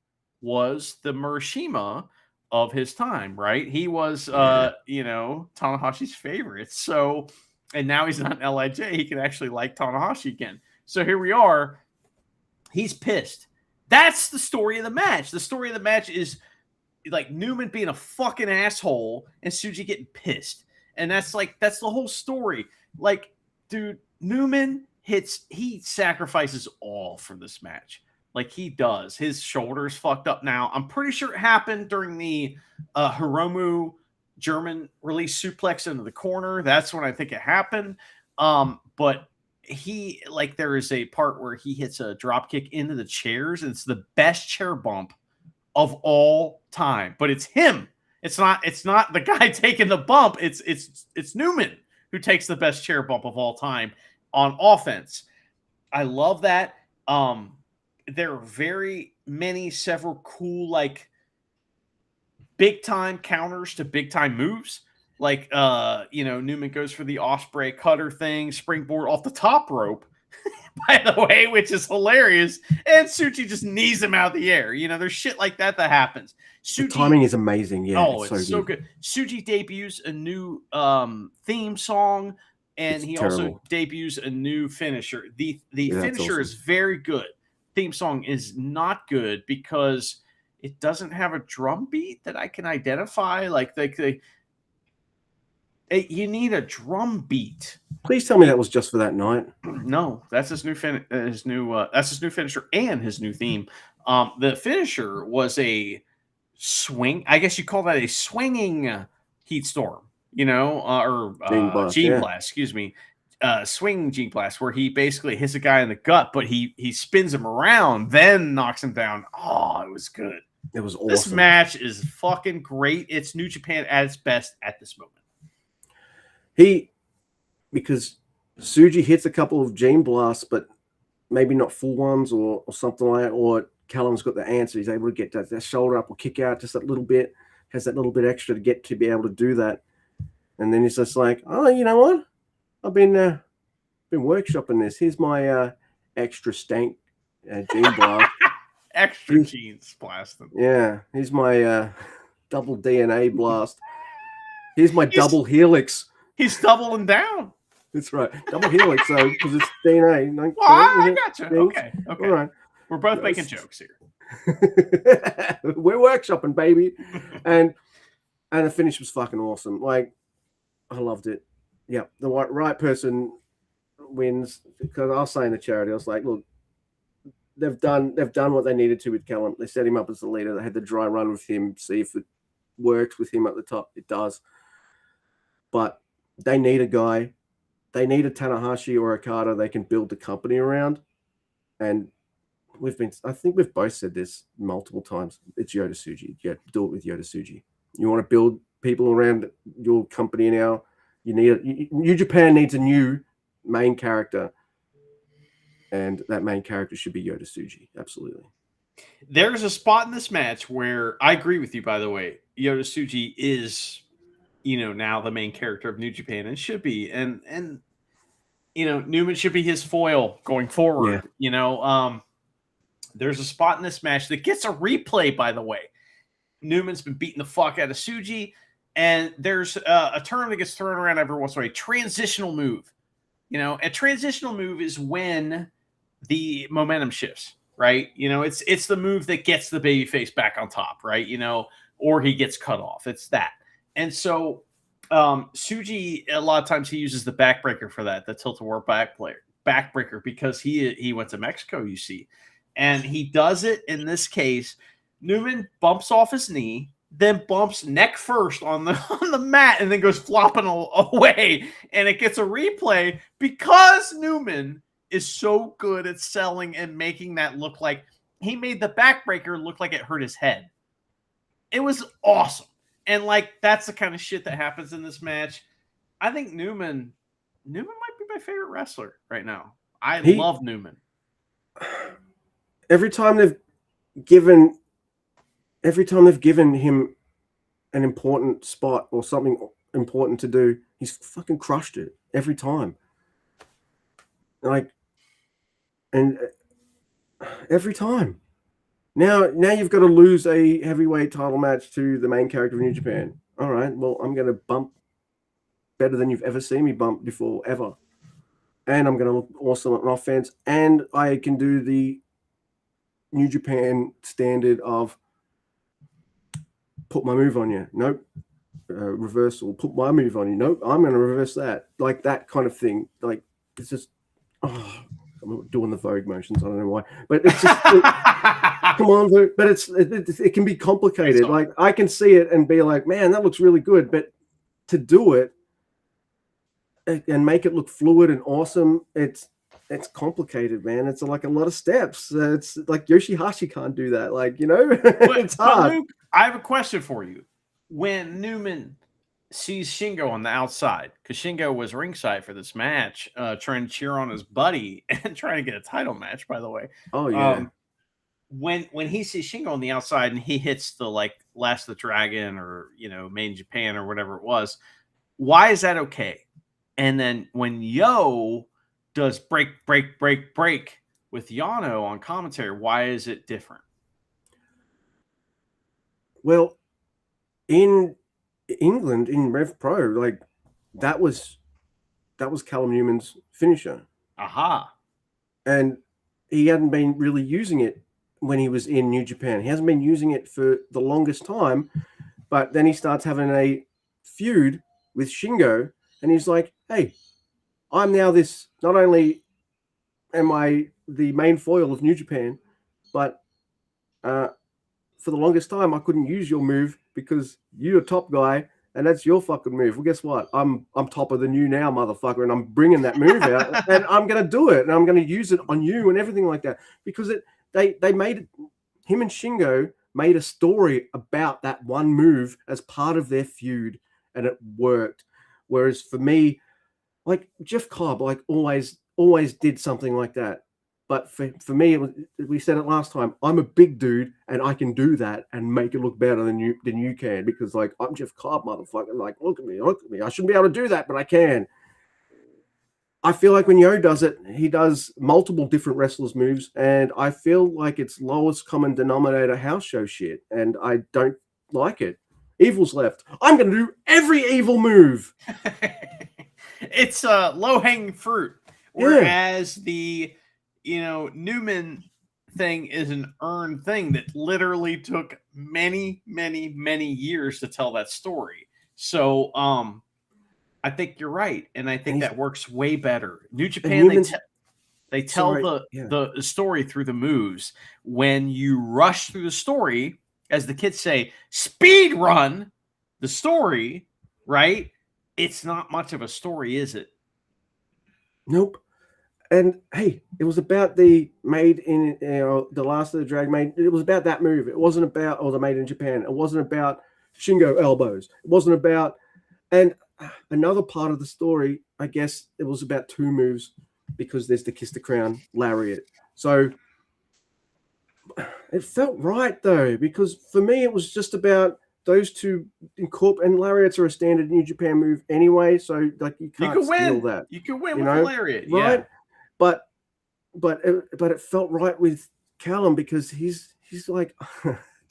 S2: was the Murashima of his time, right? He was, Tanahashi's favorite. So, and now he's not LIJ. He can actually like Tanahashi again. So here we are. He's pissed. That's the story of the match. The story of the match is like Newman being a fucking asshole and Tsuji getting pissed. And that's the whole story. Like, dude, Newman he sacrifices all for this match. Like he does. His shoulder's fucked up now. I'm pretty sure it happened during the Hiromu German release suplex into the corner. That's when I think it happened. But there is a part where he hits a drop kick into the chairs, and it's the best chair bump of all time. But it's him. It's not the guy taking the bump. It's Newman who takes the best chair bump of all time on offense. I love that. There are several cool, like, big time counters to big time moves. Like, Newman goes for the Osprey cutter thing, springboard off the top rope, by the way, which is hilarious. And Tsuji just knees him out of the air. There's shit like that happens.
S1: The timing is amazing. Yeah.
S2: Oh, it's so good. Tsuji debuts a new theme song, and he also debuts a new finisher. The finisher is very good. Theme song is not good because it doesn't have a drum beat that I can identify. Like you need a drum beat.
S1: Please tell me that was just for that night.
S2: No, that's his new that's his new finisher and his new theme. The finisher was a swing. I guess you call that a swinging heat storm. Or Gene Blast. Excuse me. Swing Gene Blast, where he basically hits a guy in the gut, but he spins him around, then knocks him down. Oh, it was good.
S1: It was awesome.
S2: This match is fucking great. It's New Japan at its best at this moment.
S1: Because Tsuji hits a couple of Gene Blasts, but maybe not full ones or something like that, or Callum's got the answer. He's able to get that shoulder up or kick out just that little bit, has that little bit extra to be able to do that. And then he's just like, oh, you know what? I've been workshopping this. Here's my extra stank Gene Blast.
S2: Extra genes blasting.
S1: Yeah. Here's my double DNA blast. Here's my double helix.
S2: He's doubling down.
S1: That's right. Double helix, so because it's DNA.
S2: Well, I gotcha. Okay. All
S1: right.
S2: We're both making jokes here.
S1: We're workshopping, baby. And the finish was fucking awesome. Like, I loved it. Yeah, the right person wins. Because I was saying to Charity, I was like, look, they've done what they needed to with Callum. They set him up as the leader. They had the dry run with him, see if it works with him at the top. It does. But they need a guy. They need a Tanahashi or Okada they can build the company around. And I think we've both said this multiple times. It's Yota Tsuji. Yeah, do it with Yota Tsuji. You want to build people around your company now. New Japan needs a new main character, and that main character should be Yota Tsuji. Absolutely.
S2: There's a spot in this match where I agree with you. By the way, Yota Tsuji is, now the main character of New Japan, and should be, and Newman should be his foil going forward. Yeah. There's a spot in this match that gets a replay. By the way, Newman's been beating the fuck out of Tsuji. And there's a term that gets thrown around every once in a while, transitional move. A transitional move is when the momentum shifts, right? It's the move that gets the babyface back on top, right? Or he gets cut off. It's that. And so Suji, a lot of times he uses the backbreaker for that, the tilt-a-whirl backbreaker, because he went to Mexico, you see. And he does it in this case. Newman bumps off his knee, then bumps neck first on the mat, and then goes flopping away. And it gets a replay because Newman is so good at selling and making that look like he made the backbreaker look like it hurt his head. It was awesome. And that's the kind of shit that happens in this match. I think Newman might be my favorite wrestler right now. I love Newman.
S1: Every time they've given him an important spot or something important to do, he's fucking crushed it every time. And every time. Now you've got to lose a heavyweight title match to the main character of New Japan. All right, well, I'm going to bump better than you've ever seen me bump before, ever. And I'm going to look awesome on offense. And I can do the New Japan standard of put my move on you. Nope. Reversal. Put my move on you. Nope. I'm going to reverse that. That kind of thing. It's just, I'm doing the Vogue motions. I don't know why, but it's just, come on, but it can be complicated. I can see it and be like, man, that looks really good. But to do it and make it look fluid and awesome, it's complicated, man. It's like a lot of steps. It's like Yoshihashi can't do that. It's hard.
S2: Luke, I have a question for you. When Newman sees Shingo on the outside, because Shingo was ringside for this match, trying to cheer on his buddy and trying to get a title match, by the way.
S1: Oh, yeah.
S2: When he sees Shingo on the outside and he hits the Last of the Dragon or Made in Japan or whatever it was, why is that okay? And then when Yo does break with Yano on commentary, why is it different?
S1: Well, in England, in Rev Pro, that was Callum Newman's finisher.
S2: Aha.
S1: And he hadn't been really using it when he was in New Japan. He hasn't been using it for the longest time, but then he starts having a feud with Shingo, and he's like, hey, I'm now this, not only am I the main foil of New Japan, but for the longest time I couldn't use your move because you're a top guy and that's your fucking move. Well, guess what? I'm topper than you now, motherfucker, and I'm bringing that move out and I'm going to do it and I'm going to use it on you and everything like that, because they made it, him and Shingo made a story about that one move as part of their feud, and it worked. Whereas for me, Jeff Cobb, always did something like that. But for me, we said it last time, I'm a big dude and I can do that and make it look better than you can, because I'm Jeff Cobb, motherfucker. Look at me. I shouldn't be able to do that, but I can. I feel like when Yo does it, he does multiple different wrestlers' moves, and I feel like it's lowest common denominator house show shit, and I don't like it. Evil's left. I'm going to do every evil move.
S2: It's low-hanging fruit. Whereas the Newman thing is an earned thing that literally took many, many, many years to tell that story. So I think you're right, and I think that works way better. New Japan, they tell the story through the moves. When you rush through the story, as the kids say, speed run the story, right? It's not much of a story, is it?
S1: Nope. And hey, it was about the Made in the Last of the Dragon. It was about that move. It wasn't about the Made in Japan. It wasn't about Shingo elbows. It wasn't about, and another part of the story, I guess, it was about two moves, because there's the Kiss the Crown lariat. So it felt right though, because for me it was just about those two and lariats are a standard New Japan move anyway, so you can't steal that.
S2: You can win with a lariat,
S1: right?
S2: Yeah.
S1: But it felt right with Callum, because he's like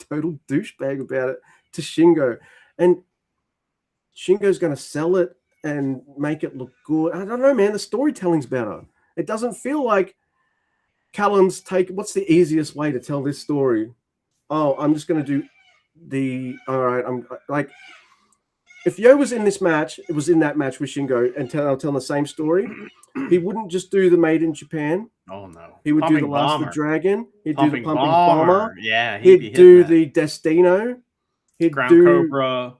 S1: total douchebag about it to Shingo, and Shingo's going to sell it and make it look good. I don't know, man. The storytelling's better. It doesn't feel like Callum's what's the easiest way to tell this story? Oh, I'm just going to do all right. I'm like, if Yo was in this match, it was in that match with Shingo and telling the same story, he wouldn't just do the Made in Japan.
S2: Oh no.
S1: He would
S2: Pumping
S1: do the Last
S2: Bomber.
S1: of the Dragon. He'd
S2: Pumping
S1: do the Pumping Bomber.
S2: Yeah,
S1: he'd do the Destino. He'd
S2: Ground
S1: do
S2: Cobra.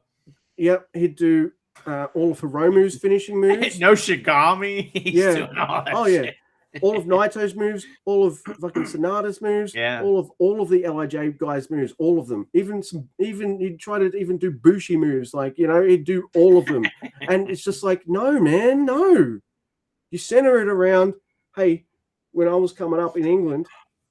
S1: Yep, he'd do all of Hiromu's finishing moves.
S2: No Shigami. He's doing all that shit.
S1: All of Naito's moves, all of fucking Sonata's moves, all of the LIJ guys' moves, all of them. Even he'd try to even do Bushi moves, like, you know, he'd do all of them. And it's just like, no, man, no. You center it around, hey, when I was coming up in England,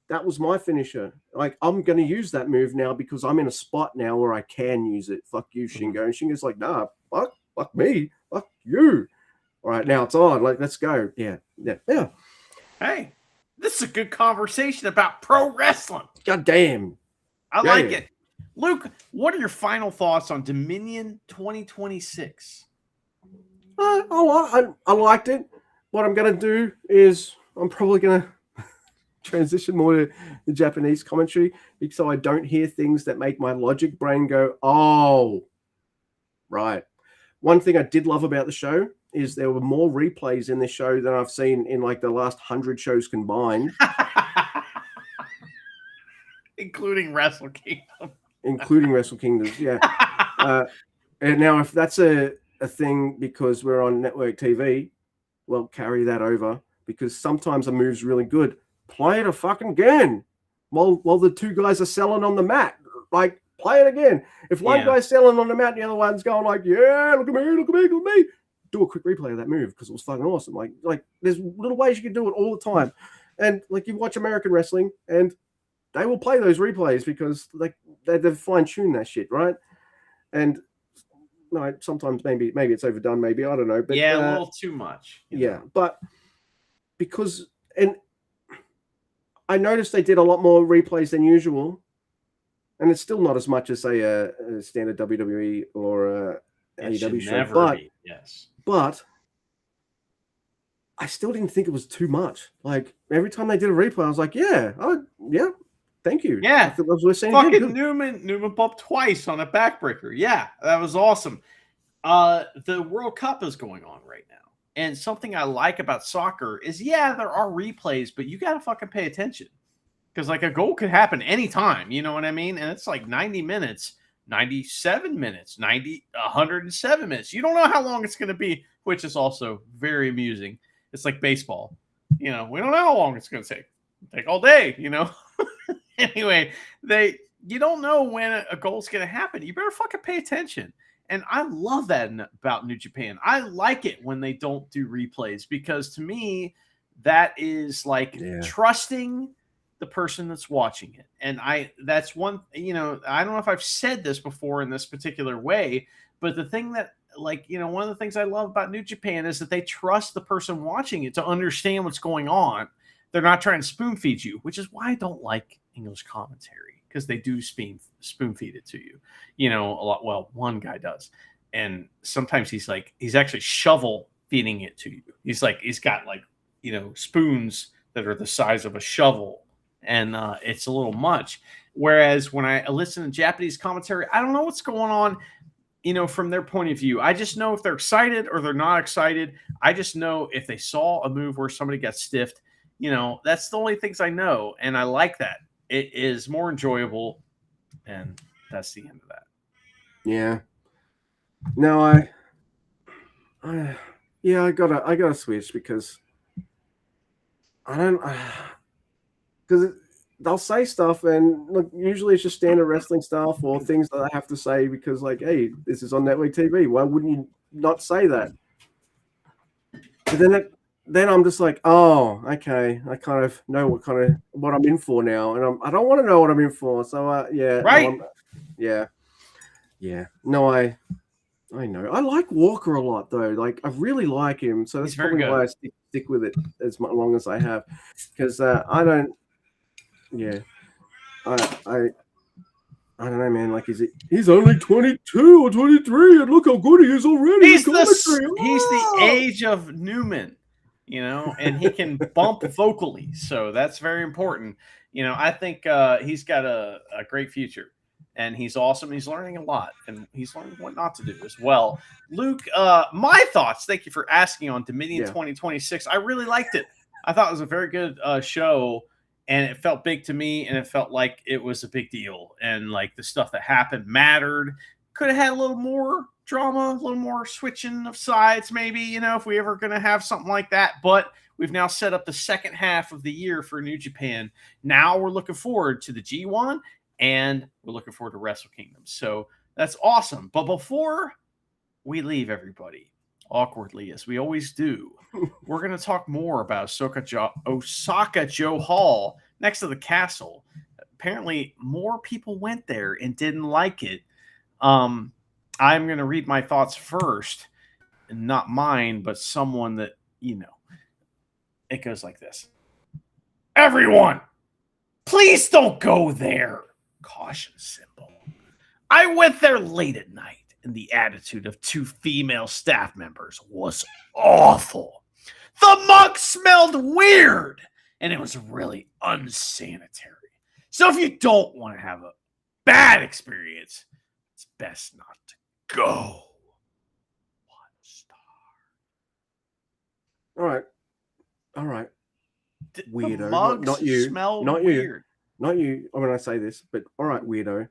S1: that was my finisher. Like, I'm going to use that move now because I'm in a spot now where I can use it. Fuck you, Shingo. And Shingo's like, nah, fuck me, fuck you. All right, now it's on. Like, let's go. Yeah.
S2: Hey, this is a good conversation about pro wrestling.
S1: God damn.
S2: I like it. Luke, what are your final thoughts on Dominion 2026?
S1: I liked it. What I'm going to do is I'm probably going to transition more to the Japanese commentary so I don't hear things that make my logic brain go, oh, right. One thing I did love about the show is there were more replays in this show than I've seen in like the last 100 shows combined.
S2: Including Wrestle Kingdom.
S1: Including Wrestle Kingdoms, yeah. And now if that's a thing because we're on network TV, well, carry that over because sometimes a move's really good. Play it a fucking again while the two guys are selling on the mat. Like, play it again. If one guy's selling on the mat and the other one's going like, yeah, look at me. Do a quick replay of that move because it was fucking awesome. Like there's little ways you can do it all the time. And like you watch American wrestling and they will play those replays because like they've fine-tuned that shit, right? And no, sometimes maybe it's overdone, maybe, I don't know. But
S2: a little too much.
S1: Yeah, but because and I noticed they did a lot more replays than usual. And it's still not as much as say a standard WWE or AEW show. But I still didn't think it was too much. Like every time they did a replay, I was like, yeah, thank you.
S2: Yeah,
S1: I was listening.
S2: Fucking Newman bumped twice on a backbreaker. Yeah, that was awesome. The World Cup is going on right now, and something I like about soccer is there are replays, but you gotta fucking pay attention because like a goal could happen anytime. You know what I mean? And it's like 90 minutes. 97 minutes, 107 minutes. You don't know how long it's going to be, which is also very amusing. It's like baseball. You know, we don't know how long it's going to take all day, you know. Anyway, you don't know when a goal's going to happen. You better fucking pay attention. And I love that about New Japan. I like it when they don't do replays because to me, that is like trusting the person that's watching it. And that's one, you know, I don't know if I've said this before in this particular way, but the thing that like, you know, one of the things I love about New Japan is that they trust the person watching it to understand what's going on. They're not trying to spoon feed you, which is why I don't like English commentary because they do spoon feed it to you, you know, a lot. Well, one guy does. And sometimes he's actually shovel feeding it to you. He's got like, you know, spoons that are the size of a shovel. And it's a little much. Whereas when I listen to Japanese commentary, I don't know what's going on, you know, from their point of view. I just know if they're excited or they're not excited. I just know if they saw a move where somebody got stiffed, you know, that's the only things I know. And I like that. It is more enjoyable. And that's the end of that.
S1: Yeah. No, I gotta switch because I don't. Because they'll say stuff and look, usually it's just standard wrestling stuff or things that I have to say because like, hey, this is on network TV. Why wouldn't you not say that? But then I'm just like, oh, okay. I kind of know what I'm in for now. And I don't want to know what I'm in for. So yeah.
S2: Right.
S1: No, yeah. No, I know. I like Walker a lot though. Like I really like him. So that's probably why I stick with it as long as I have. Because I don't. Yeah, I I don't know, man. Like, he's only 22 or 23, and look how good he is already.
S2: He's
S1: in
S2: the
S1: commentary.
S2: he's the
S1: Oh!
S2: age of Newman, and he can bump vocally, so that's very important. I think he's got a great future, and he's awesome. He's learning a lot, and he's learning what not to do as well. Luke, my thoughts. Thank you for asking on Dominion
S1: Yeah.
S2: 2026. I really liked it. I thought it was a very good show, and it felt big to me, and it felt like it was a big deal, and like the stuff that happened mattered. Could have had a little more drama, a little more switching of sides, maybe, if we ever going to have something like that. But we've now set up the second half of the year for New Japan. Now we're looking forward to the G1, and we're looking forward to Wrestle Kingdom. So that's awesome. But before we leave, everybody, awkwardly, as we always do, we're going to talk more about Osaka Joe Hall next to the castle. Apparently, more people went there and didn't like it. I'm going to read my thoughts first, and not mine, but someone that, it goes like this. Everyone, please don't go there. Caution symbol. I went there late at night, and the attitude of 2 female staff members was awful. The mug smelled weird, and it was really unsanitary. So if you don't want to have a bad experience, it's best not to go. 1 star.
S1: All right.
S2: Weirdo.
S1: Weirdo.
S2: Mugs
S1: Not you.
S2: smell
S1: Not
S2: weird.
S1: you. Not you. When I say this, but all right, weirdo.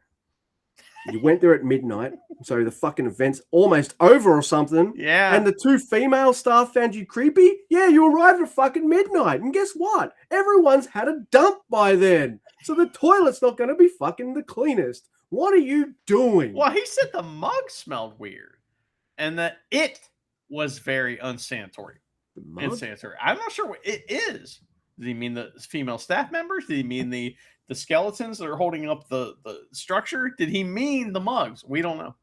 S1: You went there at midnight, so the fucking event's almost over or something.
S2: Yeah.
S1: And the 2 female staff found you creepy? Yeah, you arrived at fucking midnight. And guess what? Everyone's had a dump by then. So the toilet's not going to be fucking the cleanest. What are you doing?
S2: Well, he said the mug smelled weird and that it was very unsanitary. Unsanitary. I'm not sure what it is. Did he mean the female staff members? Did he mean the skeletons that are holding up the structure? Did he mean the mugs? We don't know.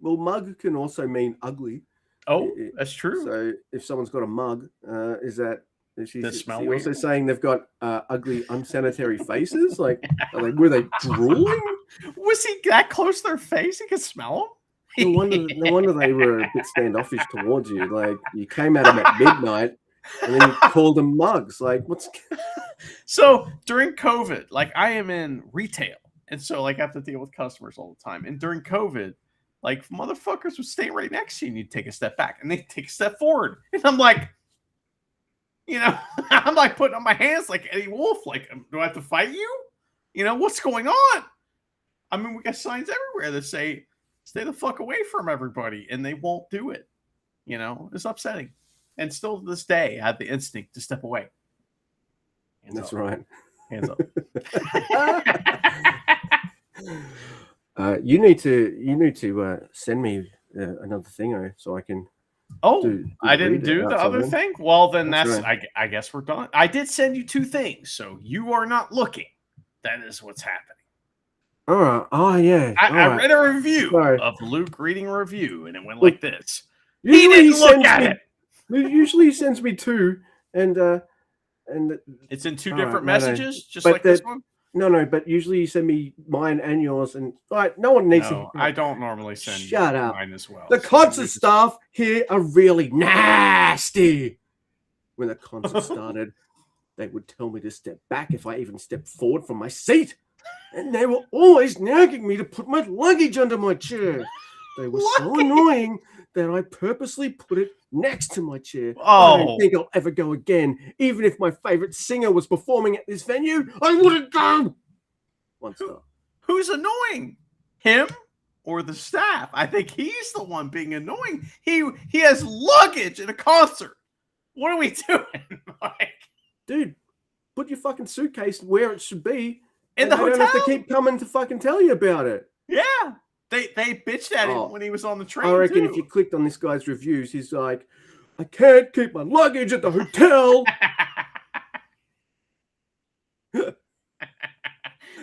S1: Well, mug can also mean ugly.
S2: Oh, that's true.
S1: So if someone's got a mug, is that
S2: Does smell
S1: she
S2: weird?
S1: also saying they've got ugly, unsanitary faces? Like, were they drooling?
S2: Was he that close to their face? He could smell them?
S1: No wonder they were a bit standoffish towards you. Like, you came at them at midnight, and then you called them mugs. Like, what's...
S2: So during COVID, like, I am in retail, and so like I have to deal with customers all the time. And during COVID, like, motherfuckers would stay right next to you and you'd take a step back and they take a step forward. And I'm like, I'm like putting on my hands like Eddie Wolf. Like, do I have to fight you? What's going on? I mean, we got signs everywhere that say, stay the fuck away from everybody, and they won't do it. It's upsetting. And still to this day, I have the instinct to step away.
S1: That's right.
S2: Hands up.
S1: You need to send me another thing so I can.
S2: I didn't do the other thing. Well, then that's
S1: right.
S2: I guess we're done. I did send you 2 things, so you are not looking. That is what's happening.
S1: All right. Oh yeah.
S2: I read a review of Luke reading a review, and it went like this. He didn't look at it.
S1: Usually he sends me 2, and
S2: it's in 2 different messages, just like this one.
S1: No, but usually you send me mine and yours, and no one needs to.
S2: I don't normally send
S1: Shut up.
S2: mine as well.
S1: The concert staff here are really nasty. When the concert started, they would tell me to step back if I even stepped forward from my seat. And they were always nagging me to put my luggage under my chair. They were so annoying that I purposely put it next to my chair. I don't think I'll ever go again. Even if my favorite singer was performing at this venue, I wouldn't go. 1 star.
S2: Who's annoying? Him or the staff? I think he's the one being annoying. He has luggage at a concert. What are we doing?
S1: Dude, put your fucking suitcase where it should be.
S2: In the hotel?
S1: I don't have to keep coming to fucking tell you about it.
S2: Yeah. They bitched at him when he was on the train.
S1: I reckon if you clicked on this guy's reviews, he's like, I can't keep my luggage at the hotel.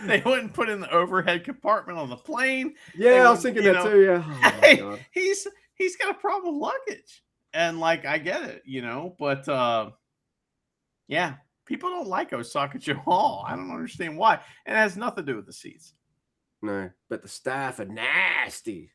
S2: They wouldn't put in the overhead compartment on the plane.
S1: Yeah, I was thinking that too. Yeah. Oh, my God.
S2: He's got a problem with luggage. And like, I get it, but yeah, people don't like Osaka Joe Hall. I don't understand why. And it has nothing to do with the seats.
S1: No, but the staff are nasty.